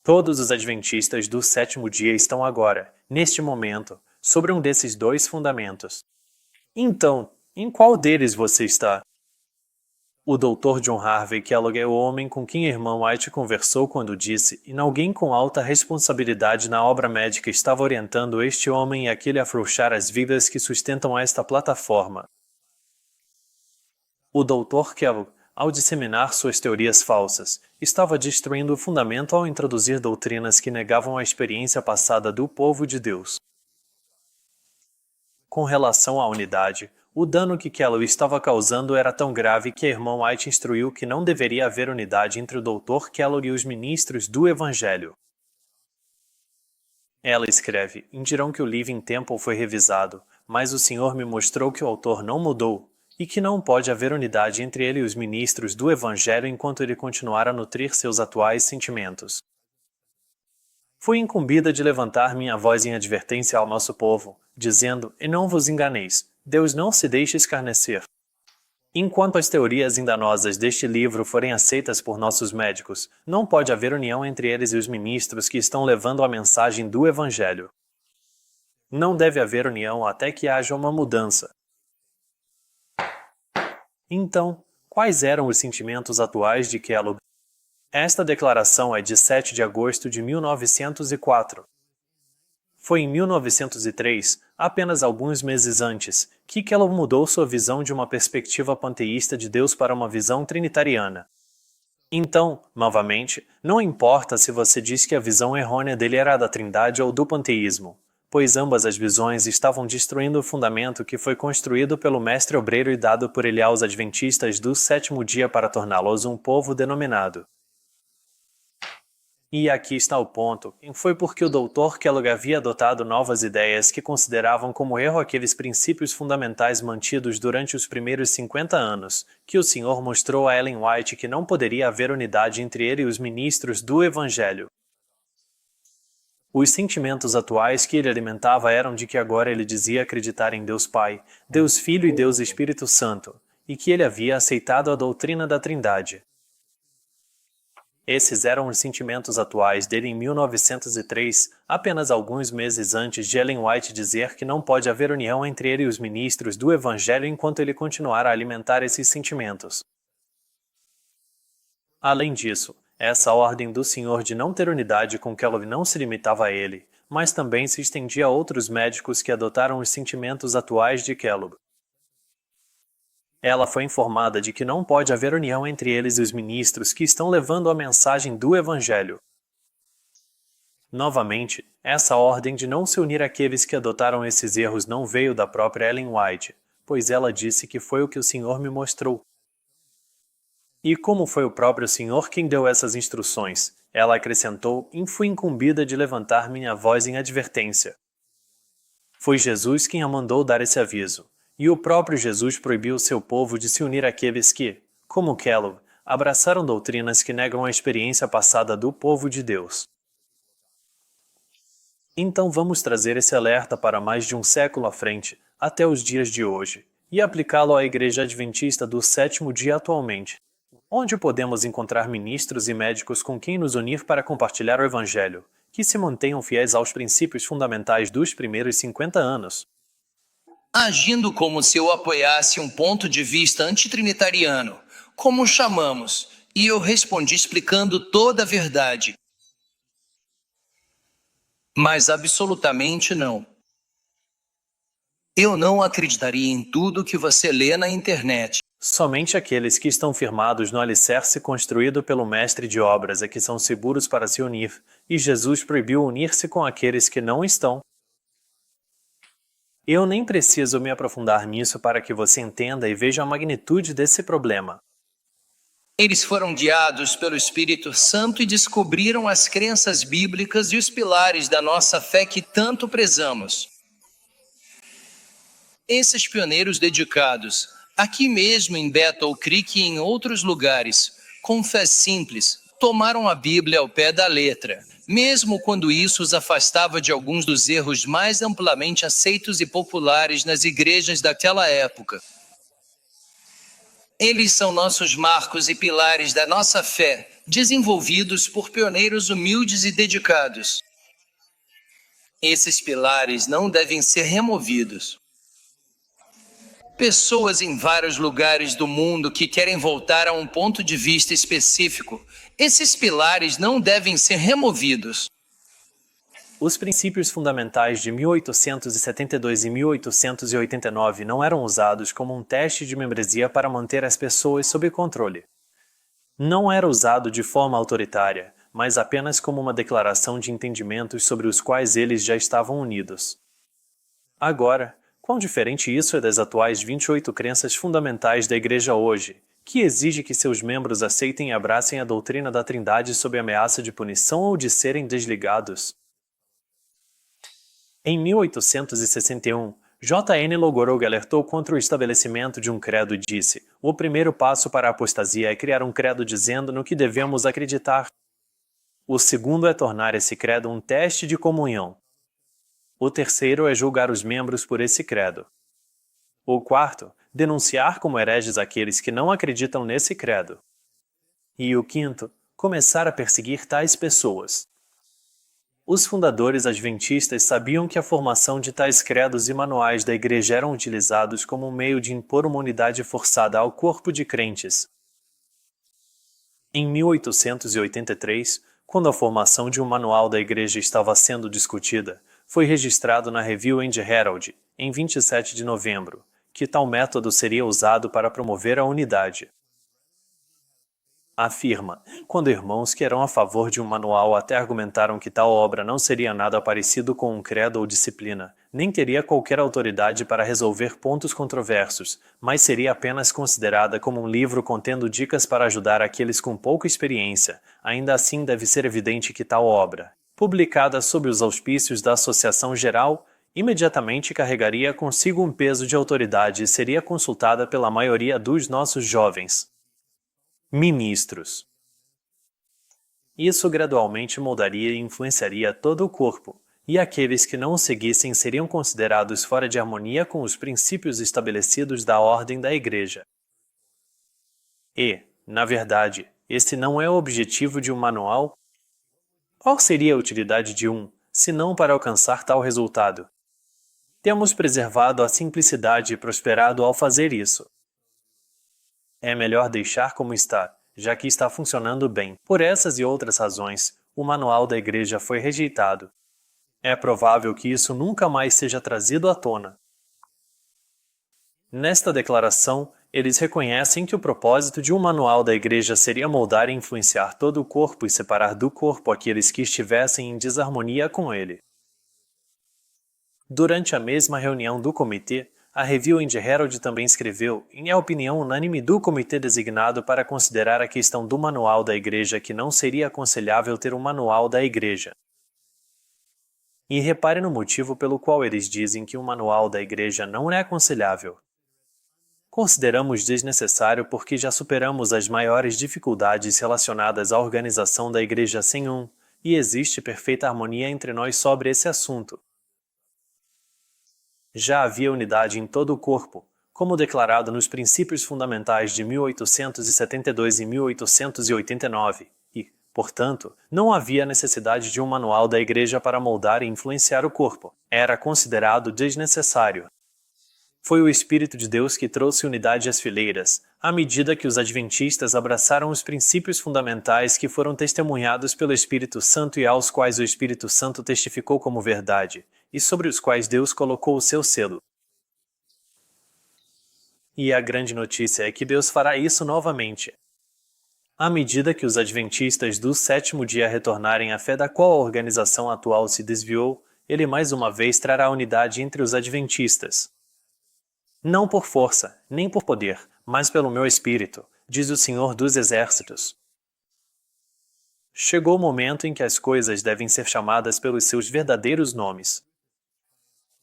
Todos os adventistas do sétimo dia estão agora, neste momento, sobre um desses dois fundamentos. Então, em qual deles você está? O Dr. John Harvey Kellogg é o homem com quem a irmã White conversou quando disse e alguém com alta responsabilidade na obra médica estava orientando este homem e aquele a afrouxar as vidas que sustentam esta plataforma. O Dr. Kellogg, ao disseminar suas teorias falsas, estava destruindo o fundamento ao introduzir doutrinas que negavam a experiência passada do povo de Deus. Com relação à unidade, o dano que Kellogg estava causando era tão grave que a irmã White instruiu que não deveria haver unidade entre o Dr. Kellogg e os ministros do Evangelho. Ela escreve: dirão que o Living Temple foi revisado, mas o Senhor me mostrou que o autor não mudou, e que não pode haver unidade entre ele e os ministros do Evangelho enquanto ele continuar a nutrir seus atuais sentimentos. Fui incumbida de levantar minha voz em advertência ao nosso povo, dizendo: e não vos enganeis, Deus não se deixa escarnecer. Enquanto as teorias enganosas deste livro forem aceitas por nossos médicos, não pode haver união entre eles e os ministros que estão levando a mensagem do Evangelho. Não deve haver união até que haja uma mudança. Então, quais eram os sentimentos atuais de Kellogg? Esta declaração é de 7 de agosto de 1904. Foi em 1903, apenas alguns meses antes, que Kellogg mudou sua visão de uma perspectiva panteísta de Deus para uma visão trinitariana. Então, novamente, não importa se você diz que a visão errônea dele era a da Trindade ou do panteísmo, pois ambas as visões estavam destruindo o fundamento que foi construído pelo mestre obreiro e dado por ele aos adventistas do sétimo dia para torná-los um povo denominado. E aqui está o ponto: foi porque o Dr. Kellogg havia adotado novas ideias que consideravam como erro aqueles princípios fundamentais mantidos durante os primeiros 50 anos, que o Senhor mostrou a Ellen White que não poderia haver unidade entre ele e os ministros do Evangelho. Os sentimentos atuais que ele alimentava eram de que agora ele dizia acreditar em Deus Pai, Deus Filho e Deus Espírito Santo, e que ele havia aceitado a doutrina da Trindade. Esses eram os sentimentos atuais dele em 1903, apenas alguns meses antes de Ellen White dizer que não pode haver união entre ele e os ministros do Evangelho enquanto ele continuar a alimentar esses sentimentos. Além disso, essa ordem do Senhor de não ter unidade com Kellogg não se limitava a ele, mas também se estendia a outros médicos que adotaram os sentimentos atuais de Kellogg. Ela foi informada de que não pode haver união entre eles e os ministros que estão levando a mensagem do Evangelho. Novamente, essa ordem de não se unir àqueles que adotaram esses erros não veio da própria Ellen White, pois ela disse que foi o que o Senhor me mostrou. E como foi o próprio Senhor quem deu essas instruções, ela acrescentou: e fui incumbida de levantar minha voz em advertência. Foi Jesus quem a mandou dar esse aviso. E o próprio Jesus proibiu o seu povo de se unir àqueles que, como Kellogg, abraçaram doutrinas que negam a experiência passada do povo de Deus. Então vamos trazer esse alerta para mais de um século à frente, até os dias de hoje, e aplicá-lo à Igreja Adventista do sétimo dia atualmente, onde podemos encontrar ministros e médicos com quem nos unir para compartilhar o Evangelho, que se mantenham fiéis aos princípios fundamentais dos primeiros 50 anos. Agindo como se eu apoiasse um ponto de vista antitrinitariano, como chamamos, e eu respondi explicando toda a verdade. Mas absolutamente não. Eu não acreditaria em tudo que você lê na internet. Somente aqueles que estão firmados no alicerce construído pelo mestre de obras é que são seguros para se unir, e Jesus proibiu unir-se com aqueles que não estão. Eu nem preciso me aprofundar nisso para que você entenda e veja a magnitude desse problema. Eles foram guiados pelo Espírito Santo e descobriram as crenças bíblicas e os pilares da nossa fé que tanto prezamos. Esses pioneiros dedicados, aqui mesmo em Battle Creek e em outros lugares, com fé simples, tomaram a Bíblia ao pé da letra, mesmo quando isso os afastava de alguns dos erros mais amplamente aceitos e populares nas igrejas daquela época. Eles são nossos marcos e pilares da nossa fé, desenvolvidos por pioneiros humildes e dedicados. Esses pilares não devem ser removidos. Pessoas em vários lugares do mundo que querem voltar a um ponto de vista específico, esses pilares não devem ser removidos. Os princípios fundamentais de 1872 e 1889 não eram usados como um teste de membresia para manter as pessoas sob controle. Não era usado de forma autoritária, mas apenas como uma declaração de entendimentos sobre os quais eles já estavam unidos. Agora, quão diferente isso é das atuais 28 crenças fundamentais da Igreja hoje, que exige que seus membros aceitem e abracem a doutrina da Trindade sob ameaça de punição ou de serem desligados. Em 1861, J.N. Logorog alertou contra o estabelecimento de um credo e disse: o primeiro passo para a apostasia é criar um credo dizendo no que devemos acreditar. O segundo é tornar esse credo um teste de comunhão. O terceiro é julgar os membros por esse credo. O quarto, denunciar como hereges aqueles que não acreditam nesse credo. E o quinto, começar a perseguir tais pessoas. Os fundadores adventistas sabiam que a formação de tais credos e manuais da Igreja eram utilizados como um meio de impor uma unidade forçada ao corpo de crentes. Em 1883, quando a formação de um manual da Igreja estava sendo discutida, foi registrado na Review and Herald, em 27 de novembro, que tal método seria usado para promover a unidade. Afirma, quando irmãos que eram a favor de um manual até argumentaram que tal obra não seria nada parecido com um credo ou disciplina, nem teria qualquer autoridade para resolver pontos controversos, mas seria apenas considerada como um livro contendo dicas para ajudar aqueles com pouca experiência, ainda assim deve ser evidente que tal obra, publicada sob os auspícios da Associação Geral, imediatamente carregaria consigo um peso de autoridade e seria consultada pela maioria dos nossos jovens ministros. Isso gradualmente moldaria e influenciaria todo o corpo, e aqueles que não o seguissem seriam considerados fora de harmonia com os princípios estabelecidos da ordem da Igreja. E, na verdade, esse não é o objetivo de um manual? Qual seria a utilidade de um, se não para alcançar tal resultado? Temos preservado a simplicidade e prosperado ao fazer isso. É melhor deixar como está, já que está funcionando bem. Por essas e outras razões, o manual da Igreja foi rejeitado. É provável que isso nunca mais seja trazido à tona. Nesta declaração, eles reconhecem que o propósito de um manual da Igreja seria moldar e influenciar todo o corpo e separar do corpo aqueles que estivessem em desarmonia com ele. Durante a mesma reunião do comitê, a Review and Herald também escreveu, em a opinião unânime do comitê designado para considerar a questão do manual da Igreja que não seria aconselhável ter um manual da Igreja. E repare no motivo pelo qual eles dizem que um manual da Igreja não é aconselhável. Consideramos desnecessário porque já superamos as maiores dificuldades relacionadas à organização da Igreja sem um, e existe perfeita harmonia entre nós sobre esse assunto. Já havia unidade em todo o corpo, como declarado nos princípios fundamentais de 1872 e 1889, e, portanto, não havia necessidade de um manual da Igreja para moldar e influenciar o corpo. Era considerado desnecessário. Foi o Espírito de Deus que trouxe unidade às fileiras, à medida que os adventistas abraçaram os princípios fundamentais que foram testemunhados pelo Espírito Santo e aos quais o Espírito Santo testificou como verdade, e sobre os quais Deus colocou o seu selo. E a grande notícia é que Deus fará isso novamente. À medida que os adventistas do sétimo dia retornarem à fé da qual a organização atual se desviou, ele mais uma vez trará unidade entre os adventistas. Não por força, nem por poder, mas pelo meu espírito, diz o Senhor dos Exércitos. Chegou o momento em que as coisas devem ser chamadas pelos seus verdadeiros nomes.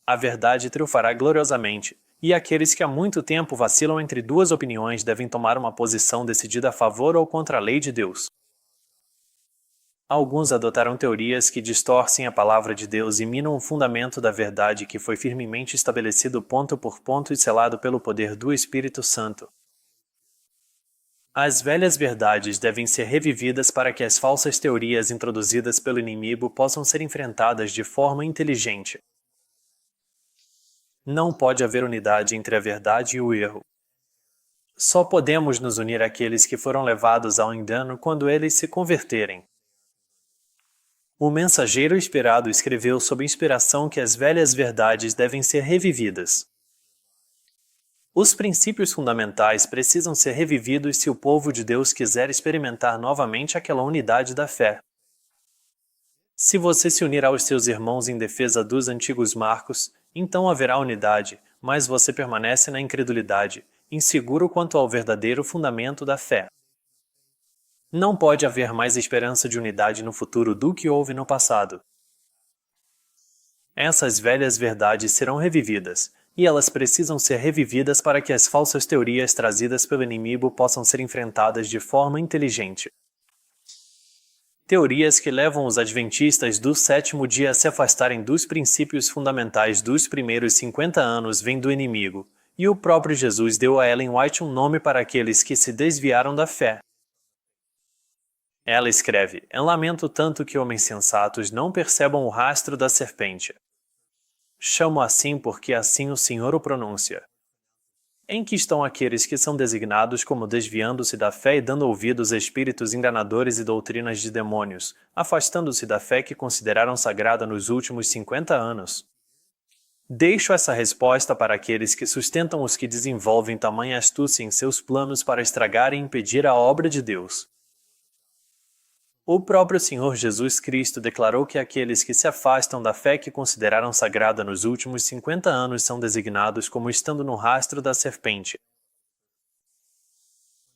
A verdade triunfará gloriosamente, e aqueles que há muito tempo vacilam entre duas opiniões devem tomar uma posição decidida a favor ou contra a lei de Deus. Alguns adotaram teorias que distorcem a palavra de Deus e minam o fundamento da verdade que foi firmemente estabelecido ponto por ponto e selado pelo poder do Espírito Santo. As velhas verdades devem ser revividas para que as falsas teorias introduzidas pelo inimigo possam ser enfrentadas de forma inteligente. Não pode haver unidade entre a verdade e o erro. Só podemos nos unir àqueles que foram levados ao engano quando eles se converterem. O mensageiro inspirado escreveu sob inspiração que as velhas verdades devem ser revividas. Os princípios fundamentais precisam ser revividos se o povo de Deus quiser experimentar novamente aquela unidade da fé. Se você se unir aos seus irmãos em defesa dos antigos marcos, então haverá unidade, mas você permanece na incredulidade, inseguro quanto ao verdadeiro fundamento da fé. Não pode haver mais esperança de unidade no futuro do que houve no passado. Essas velhas verdades serão revividas, e elas precisam ser revividas para que as falsas teorias trazidas pelo inimigo possam ser enfrentadas de forma inteligente. Teorias que levam os adventistas do sétimo dia a se afastarem dos princípios fundamentais dos primeiros 50 anos vêm do inimigo, e o próprio Jesus deu a Ellen White um nome para aqueles que se desviaram da fé. Ela escreve: "Eu lamento tanto que homens sensatos não percebam o rastro da serpente. Chamo assim porque assim o Senhor o pronuncia. Em que estão aqueles que são designados como desviando-se da fé e dando ouvidos a espíritos enganadores e doutrinas de demônios, afastando-se da fé que consideraram sagrada nos últimos 50 anos? Deixo essa resposta para aqueles que sustentam os que desenvolvem tamanha astúcia em seus planos para estragar e impedir a obra de Deus. O próprio Senhor Jesus Cristo declarou que aqueles que se afastam da fé que consideraram sagrada nos últimos 50 anos são designados como estando no rastro da serpente.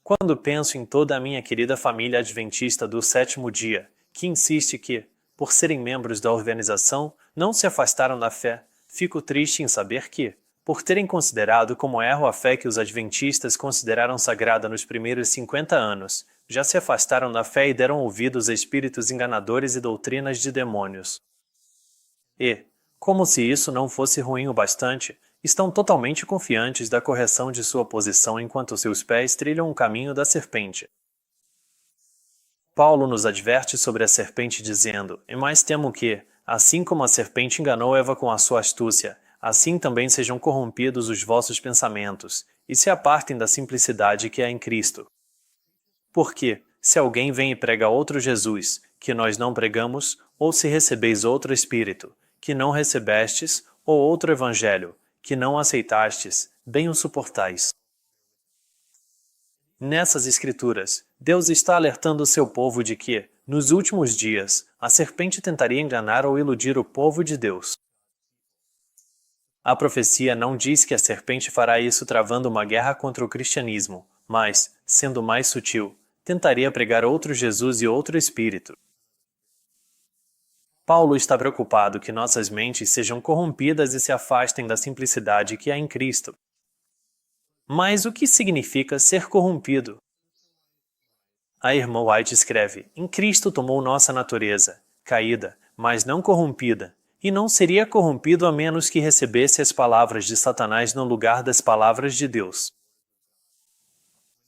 Quando penso em toda a minha querida família adventista do sétimo dia, que insiste que, por serem membros da organização, não se afastaram da fé, fico triste em saber que, por terem considerado como erro a fé que os adventistas consideraram sagrada nos primeiros 50 anos, já se afastaram da fé e deram ouvidos a espíritos enganadores e doutrinas de demônios. E, como se isso não fosse ruim o bastante, estão totalmente confiantes da correção de sua posição enquanto seus pés trilham o caminho da serpente. Paulo nos adverte sobre a serpente dizendo: "E mais temo que, assim como a serpente enganou Eva com a sua astúcia, assim também sejam corrompidos os vossos pensamentos, e se apartem da simplicidade que há em Cristo. Porque, se alguém vem e prega outro Jesus, que nós não pregamos, ou se recebeis outro Espírito, que não recebestes, ou outro Evangelho, que não aceitastes, bem o suportais." Nessas Escrituras, Deus está alertando o seu povo de que, nos últimos dias, a serpente tentaria enganar ou iludir o povo de Deus. A profecia não diz que a serpente fará isso travando uma guerra contra o cristianismo, mas, sendo mais sutil, tentaria pregar outro Jesus e outro Espírito. Paulo está preocupado que nossas mentes sejam corrompidas e se afastem da simplicidade que há em Cristo. Mas o que significa ser corrompido? A irmã White escreve: "Em Cristo tomou nossa natureza, caída, mas não corrompida, e não seria corrompido a menos que recebesse as palavras de Satanás no lugar das palavras de Deus."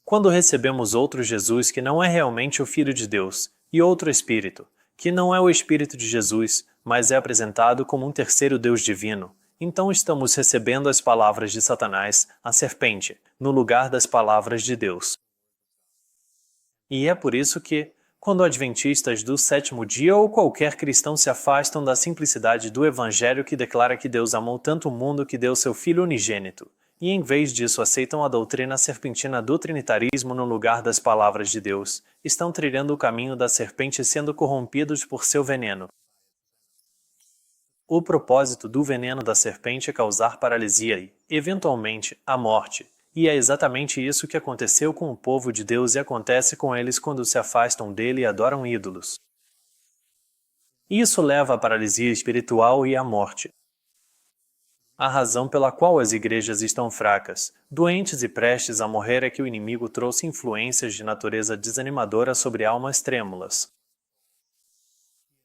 Quando recebemos outro Jesus que não é realmente o Filho de Deus, e outro Espírito, que não é o Espírito de Jesus, mas é apresentado como um terceiro Deus divino, então estamos recebendo as palavras de Satanás, a serpente, no lugar das palavras de Deus. E é por isso que, quando adventistas do sétimo dia ou qualquer cristão se afastam da simplicidade do Evangelho que declara que Deus amou tanto o mundo que deu seu Filho unigênito, e em vez disso aceitam a doutrina serpentina do trinitarismo no lugar das palavras de Deus, estão trilhando o caminho da serpente sendo corrompidos por seu veneno. O propósito do veneno da serpente é causar paralisia e, eventualmente, a morte, e é exatamente isso que aconteceu com o povo de Deus e acontece com eles quando se afastam dele e adoram ídolos. Isso leva à paralisia espiritual e à morte. A razão pela qual as igrejas estão fracas, doentes e prestes a morrer é que o inimigo trouxe influências de natureza desanimadora sobre almas trêmulas.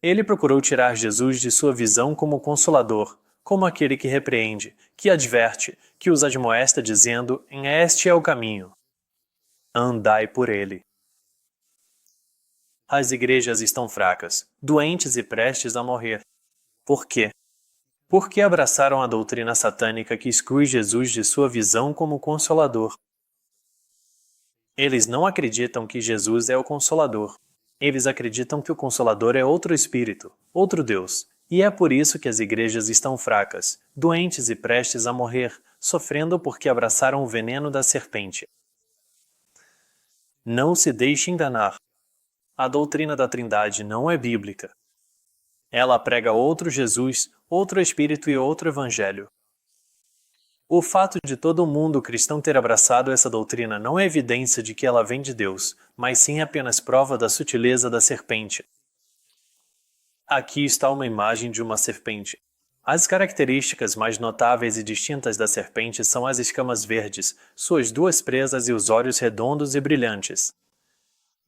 Ele procurou tirar Jesus de sua visão como consolador, como aquele que repreende, que adverte, que os admoesta dizendo: "Este é o caminho." Andai por ele. As igrejas estão fracas, doentes e prestes a morrer. Por quê? Porque abraçaram a doutrina satânica que exclui Jesus de sua visão como Consolador. Eles não acreditam que Jesus é o Consolador. Eles acreditam que o Consolador é outro Espírito, outro Deus. E é por isso que as igrejas estão fracas, doentes e prestes a morrer, sofrendo porque abraçaram o veneno da serpente. Não se deixe enganar. A doutrina da Trindade não é bíblica. Ela prega outro Jesus, outro Espírito e outro Evangelho. O fato de todo mundo cristão ter abraçado essa doutrina não é evidência de que ela vem de Deus, mas sim apenas prova da sutileza da serpente. Aqui está uma imagem de uma serpente. As características mais notáveis e distintas da serpente são as escamas verdes, suas duas presas e os olhos redondos e brilhantes.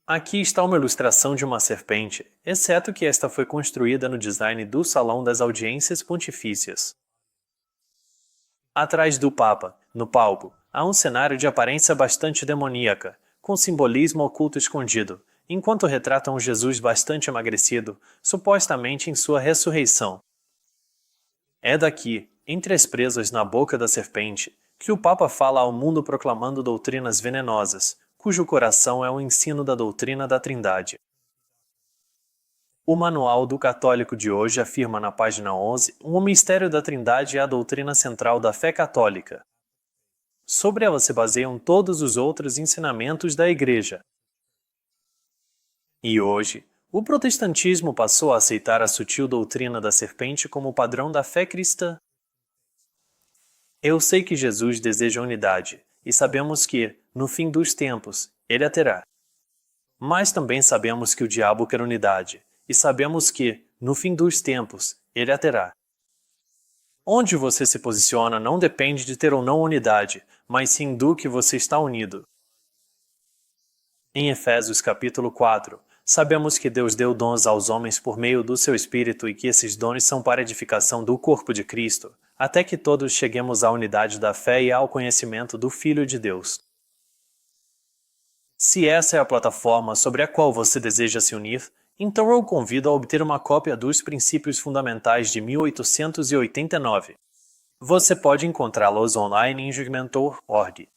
Aqui está uma ilustração de uma serpente, exceto que esta foi construída no design do Salão das Audiências Pontifícias. Atrás do Papa, no palco, há um cenário de aparência bastante demoníaca, com simbolismo oculto escondido, enquanto retrata um Jesus bastante emagrecido, supostamente em sua ressurreição. É daqui, entre as presas na boca da serpente, que o Papa fala ao mundo proclamando doutrinas venenosas, cujo coração é o ensino da doutrina da Trindade. O Manual do Católico de hoje afirma na página 11: o mistério da Trindade é a doutrina central da fé católica. Sobre ela se baseiam todos os outros ensinamentos da Igreja. E hoje, o protestantismo passou a aceitar a sutil doutrina da serpente como padrão da fé cristã. Eu sei que Jesus deseja unidade, e sabemos que, no fim dos tempos, ele a terá. Mas também sabemos que o diabo quer unidade, e sabemos que, no fim dos tempos, ele a terá. Onde você se posiciona não depende de ter ou não unidade, mas sim do que você está unido. Em Efésios capítulo 4, sabemos que Deus deu dons aos homens por meio do seu Espírito e que esses dons são para a edificação do corpo de Cristo, até que todos cheguemos à unidade da fé e ao conhecimento do Filho de Deus. Se essa é a plataforma sobre a qual você deseja se unir, então eu o convido a obter uma cópia dos Princípios Fundamentais de 1889. Você pode encontrá-los online em jugmentor.org.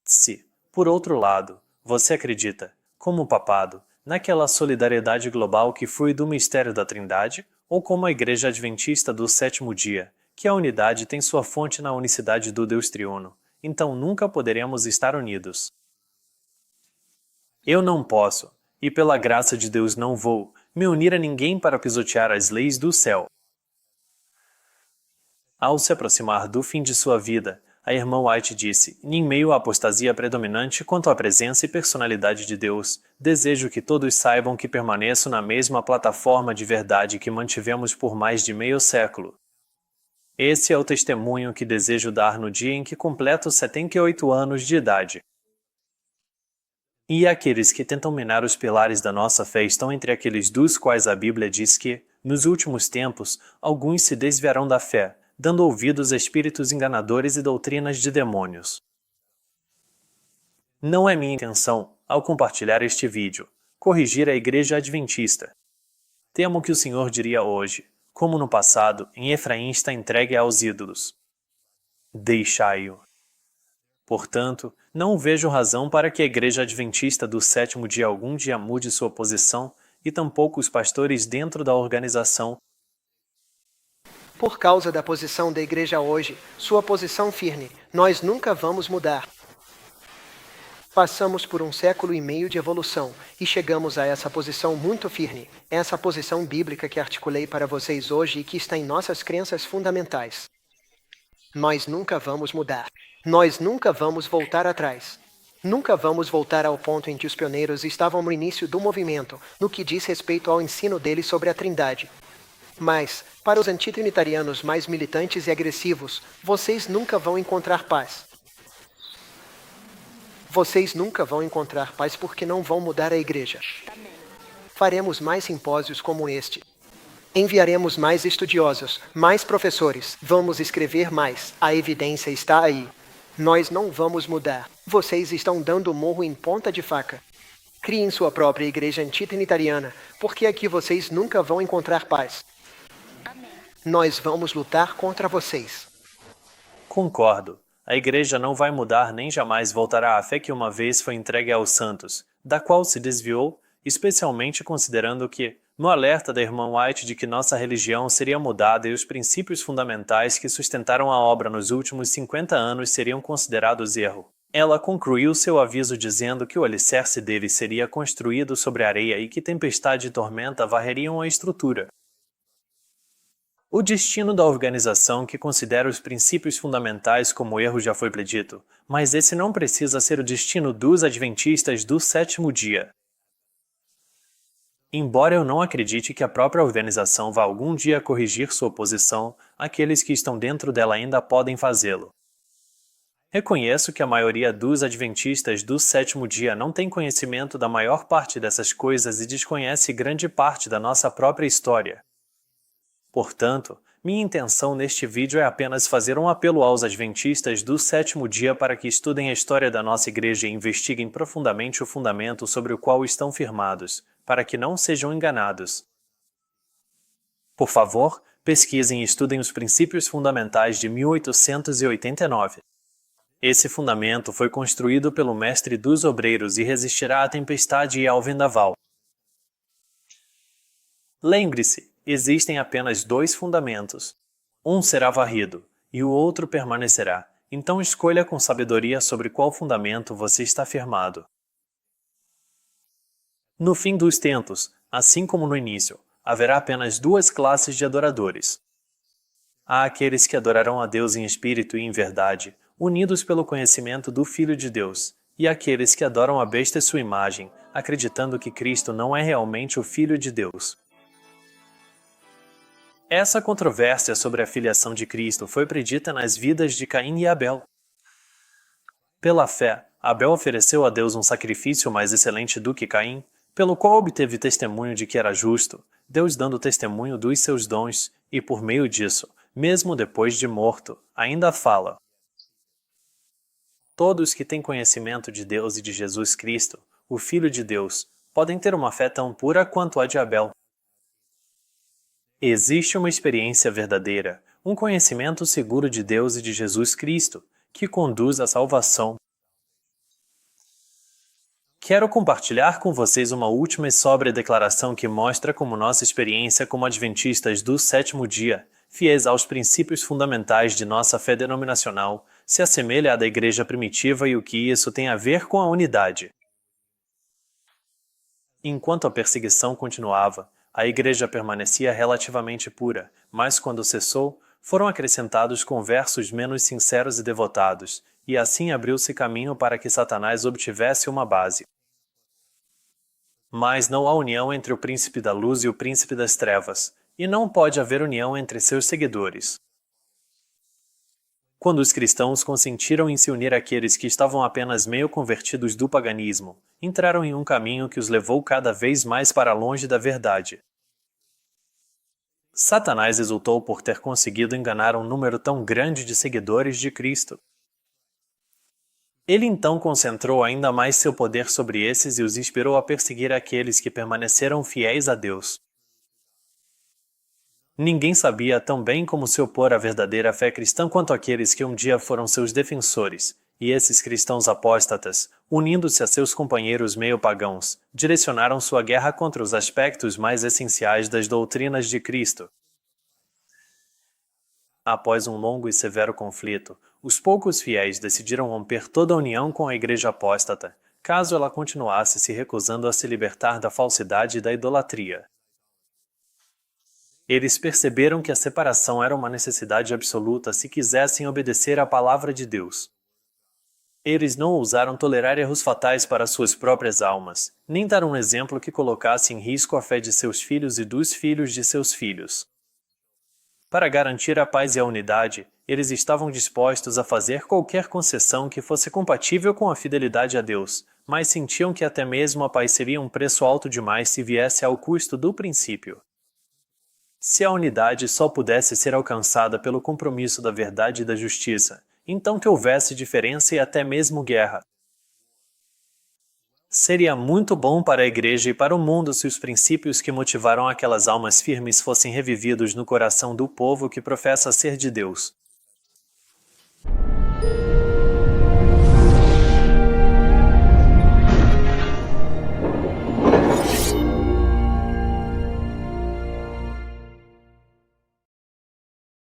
Se, por outro lado, você acredita, como o papado, naquela solidariedade global que flui do mistério da Trindade, ou como a Igreja Adventista do Sétimo Dia, que a unidade tem sua fonte na unicidade do Deus Triuno, então nunca poderemos estar unidos. Eu não posso, e pela graça de Deus não vou, me unir a ninguém para pisotear as leis do céu. Ao se aproximar do fim de sua vida, a irmã White disse: em meio à apostasia predominante quanto à presença e personalidade de Deus, desejo que todos saibam que permaneço na mesma plataforma de verdade que mantivemos por mais de meio século. Esse é o testemunho que desejo dar no dia em que completo 78 anos de idade. E aqueles que tentam minar os pilares da nossa fé estão entre aqueles dos quais a Bíblia diz que, nos últimos tempos, alguns se desviarão da fé, dando ouvidos a espíritos enganadores e doutrinas de demônios. Não é minha intenção, ao compartilhar este vídeo, corrigir a Igreja Adventista. Temo que o Senhor diria hoje, como no passado, em Efraim está entregue aos ídolos. Deixai-o. Portanto, não vejo razão para que a Igreja Adventista do Sétimo Dia algum dia mude sua posição e tampouco os pastores dentro da organização. Por causa da posição da Igreja hoje, sua posição firme, nós nunca vamos mudar. Passamos por 1,5 séculos de evolução e chegamos a essa posição muito firme, essa posição bíblica que articulei para vocês hoje e que está em nossas crenças fundamentais. Nós nunca vamos mudar. Nós nunca vamos voltar atrás. Nunca vamos voltar ao ponto em que os pioneiros estavam no início do movimento, no que diz respeito ao ensino deles sobre a Trindade. Mas, para os antitrinitarianos mais militantes e agressivos, vocês nunca vão encontrar paz. Vocês nunca vão encontrar paz porque não vão mudar a Igreja. Faremos mais simpósios como este. Enviaremos mais estudiosos, mais professores. Vamos escrever mais. A evidência está aí. Nós não vamos mudar. Vocês estão dando murro em ponta de faca. Criem sua própria igreja antitrinitariana, porque aqui vocês nunca vão encontrar paz. Nós vamos lutar contra vocês. Concordo. A igreja não vai mudar nem jamais voltará à fé que uma vez foi entregue aos santos, da qual se desviou, especialmente considerando que, no alerta da irmã White de que nossa religião seria mudada e os princípios fundamentais que sustentaram a obra nos últimos 50 anos seriam considerados erro, ela concluiu seu aviso dizendo que o alicerce dele seria construído sobre areia e que tempestade e tormenta varreriam a estrutura. O destino da organização que considera os princípios fundamentais como erro já foi predito, mas esse não precisa ser o destino dos adventistas do sétimo dia. Embora eu não acredite que a própria organização vá algum dia corrigir sua posição, aqueles que estão dentro dela ainda podem fazê-lo. Reconheço que a maioria dos adventistas do sétimo dia não tem conhecimento da maior parte dessas coisas e desconhece grande parte da nossa própria história. Portanto, minha intenção neste vídeo é apenas fazer um apelo aos adventistas do sétimo dia para que estudem a história da nossa igreja e investiguem profundamente o fundamento sobre o qual estão firmados, para que não sejam enganados. Por favor, pesquisem e estudem os princípios fundamentais de 1889. Esse fundamento foi construído pelo mestre dos obreiros e resistirá à tempestade e ao vendaval. Lembre-se, existem apenas 2 fundamentos. Um será varrido, e o outro permanecerá. Então escolha com sabedoria sobre qual fundamento você está firmado. No fim dos tempos, assim como no início, haverá apenas 2 classes de adoradores. Há aqueles que adorarão a Deus em espírito e em verdade, unidos pelo conhecimento do Filho de Deus, e aqueles que adoram a besta e sua imagem, acreditando que Cristo não é realmente o Filho de Deus. Essa controvérsia sobre a filiação de Cristo foi predita nas vidas de Caim e Abel. Pela fé, Abel ofereceu a Deus um sacrifício mais excelente do que Caim, pelo qual obteve testemunho de que era justo, Deus dando testemunho dos seus dons, e por meio disso, mesmo depois de morto, ainda fala. Todos que têm conhecimento de Deus e de Jesus Cristo, o Filho de Deus, podem ter uma fé tão pura quanto a de Abel. Existe uma experiência verdadeira, um conhecimento seguro de Deus e de Jesus Cristo, que conduz à salvação. Quero compartilhar com vocês uma última e sóbria declaração que mostra como nossa experiência como adventistas do sétimo dia, fiéis aos princípios fundamentais de nossa fé denominacional, se assemelha à da igreja primitiva e o que isso tem a ver com a unidade. Enquanto a perseguição continuava, a igreja permanecia relativamente pura, mas quando cessou, foram acrescentados conversos menos sinceros e devotados, e assim abriu-se caminho para que Satanás obtivesse uma base. Mas não há união entre o príncipe da luz e o príncipe das trevas, e não pode haver união entre seus seguidores. Quando os cristãos consentiram em se unir àqueles que estavam apenas meio convertidos do paganismo, entraram em um caminho que os levou cada vez mais para longe da verdade. Satanás exultou por ter conseguido enganar um número tão grande de seguidores de Cristo. Ele então concentrou ainda mais seu poder sobre esses e os inspirou a perseguir aqueles que permaneceram fiéis a Deus. Ninguém sabia tão bem como se opor à verdadeira fé cristã quanto aqueles que um dia foram seus defensores, e esses cristãos apóstatas, unindo-se a seus companheiros meio-pagãos, direcionaram sua guerra contra os aspectos mais essenciais das doutrinas de Cristo. Após um longo e severo conflito, os poucos fiéis decidiram romper toda a união com a igreja apóstata, caso ela continuasse se recusando a se libertar da falsidade e da idolatria. Eles perceberam que a separação era uma necessidade absoluta se quisessem obedecer à palavra de Deus. Eles não ousaram tolerar erros fatais para suas próprias almas, nem dar um exemplo que colocasse em risco a fé de seus filhos e dos filhos de seus filhos. Para garantir a paz e a unidade, eles estavam dispostos a fazer qualquer concessão que fosse compatível com a fidelidade a Deus, mas sentiam que até mesmo a paz seria um preço alto demais se viesse ao custo do princípio. Se a unidade só pudesse ser alcançada pelo compromisso da verdade e da justiça, então que houvesse diferença e até mesmo guerra. Seria muito bom para a Igreja e para o mundo se os princípios que motivaram aquelas almas firmes fossem revividos no coração do povo que professa ser de Deus.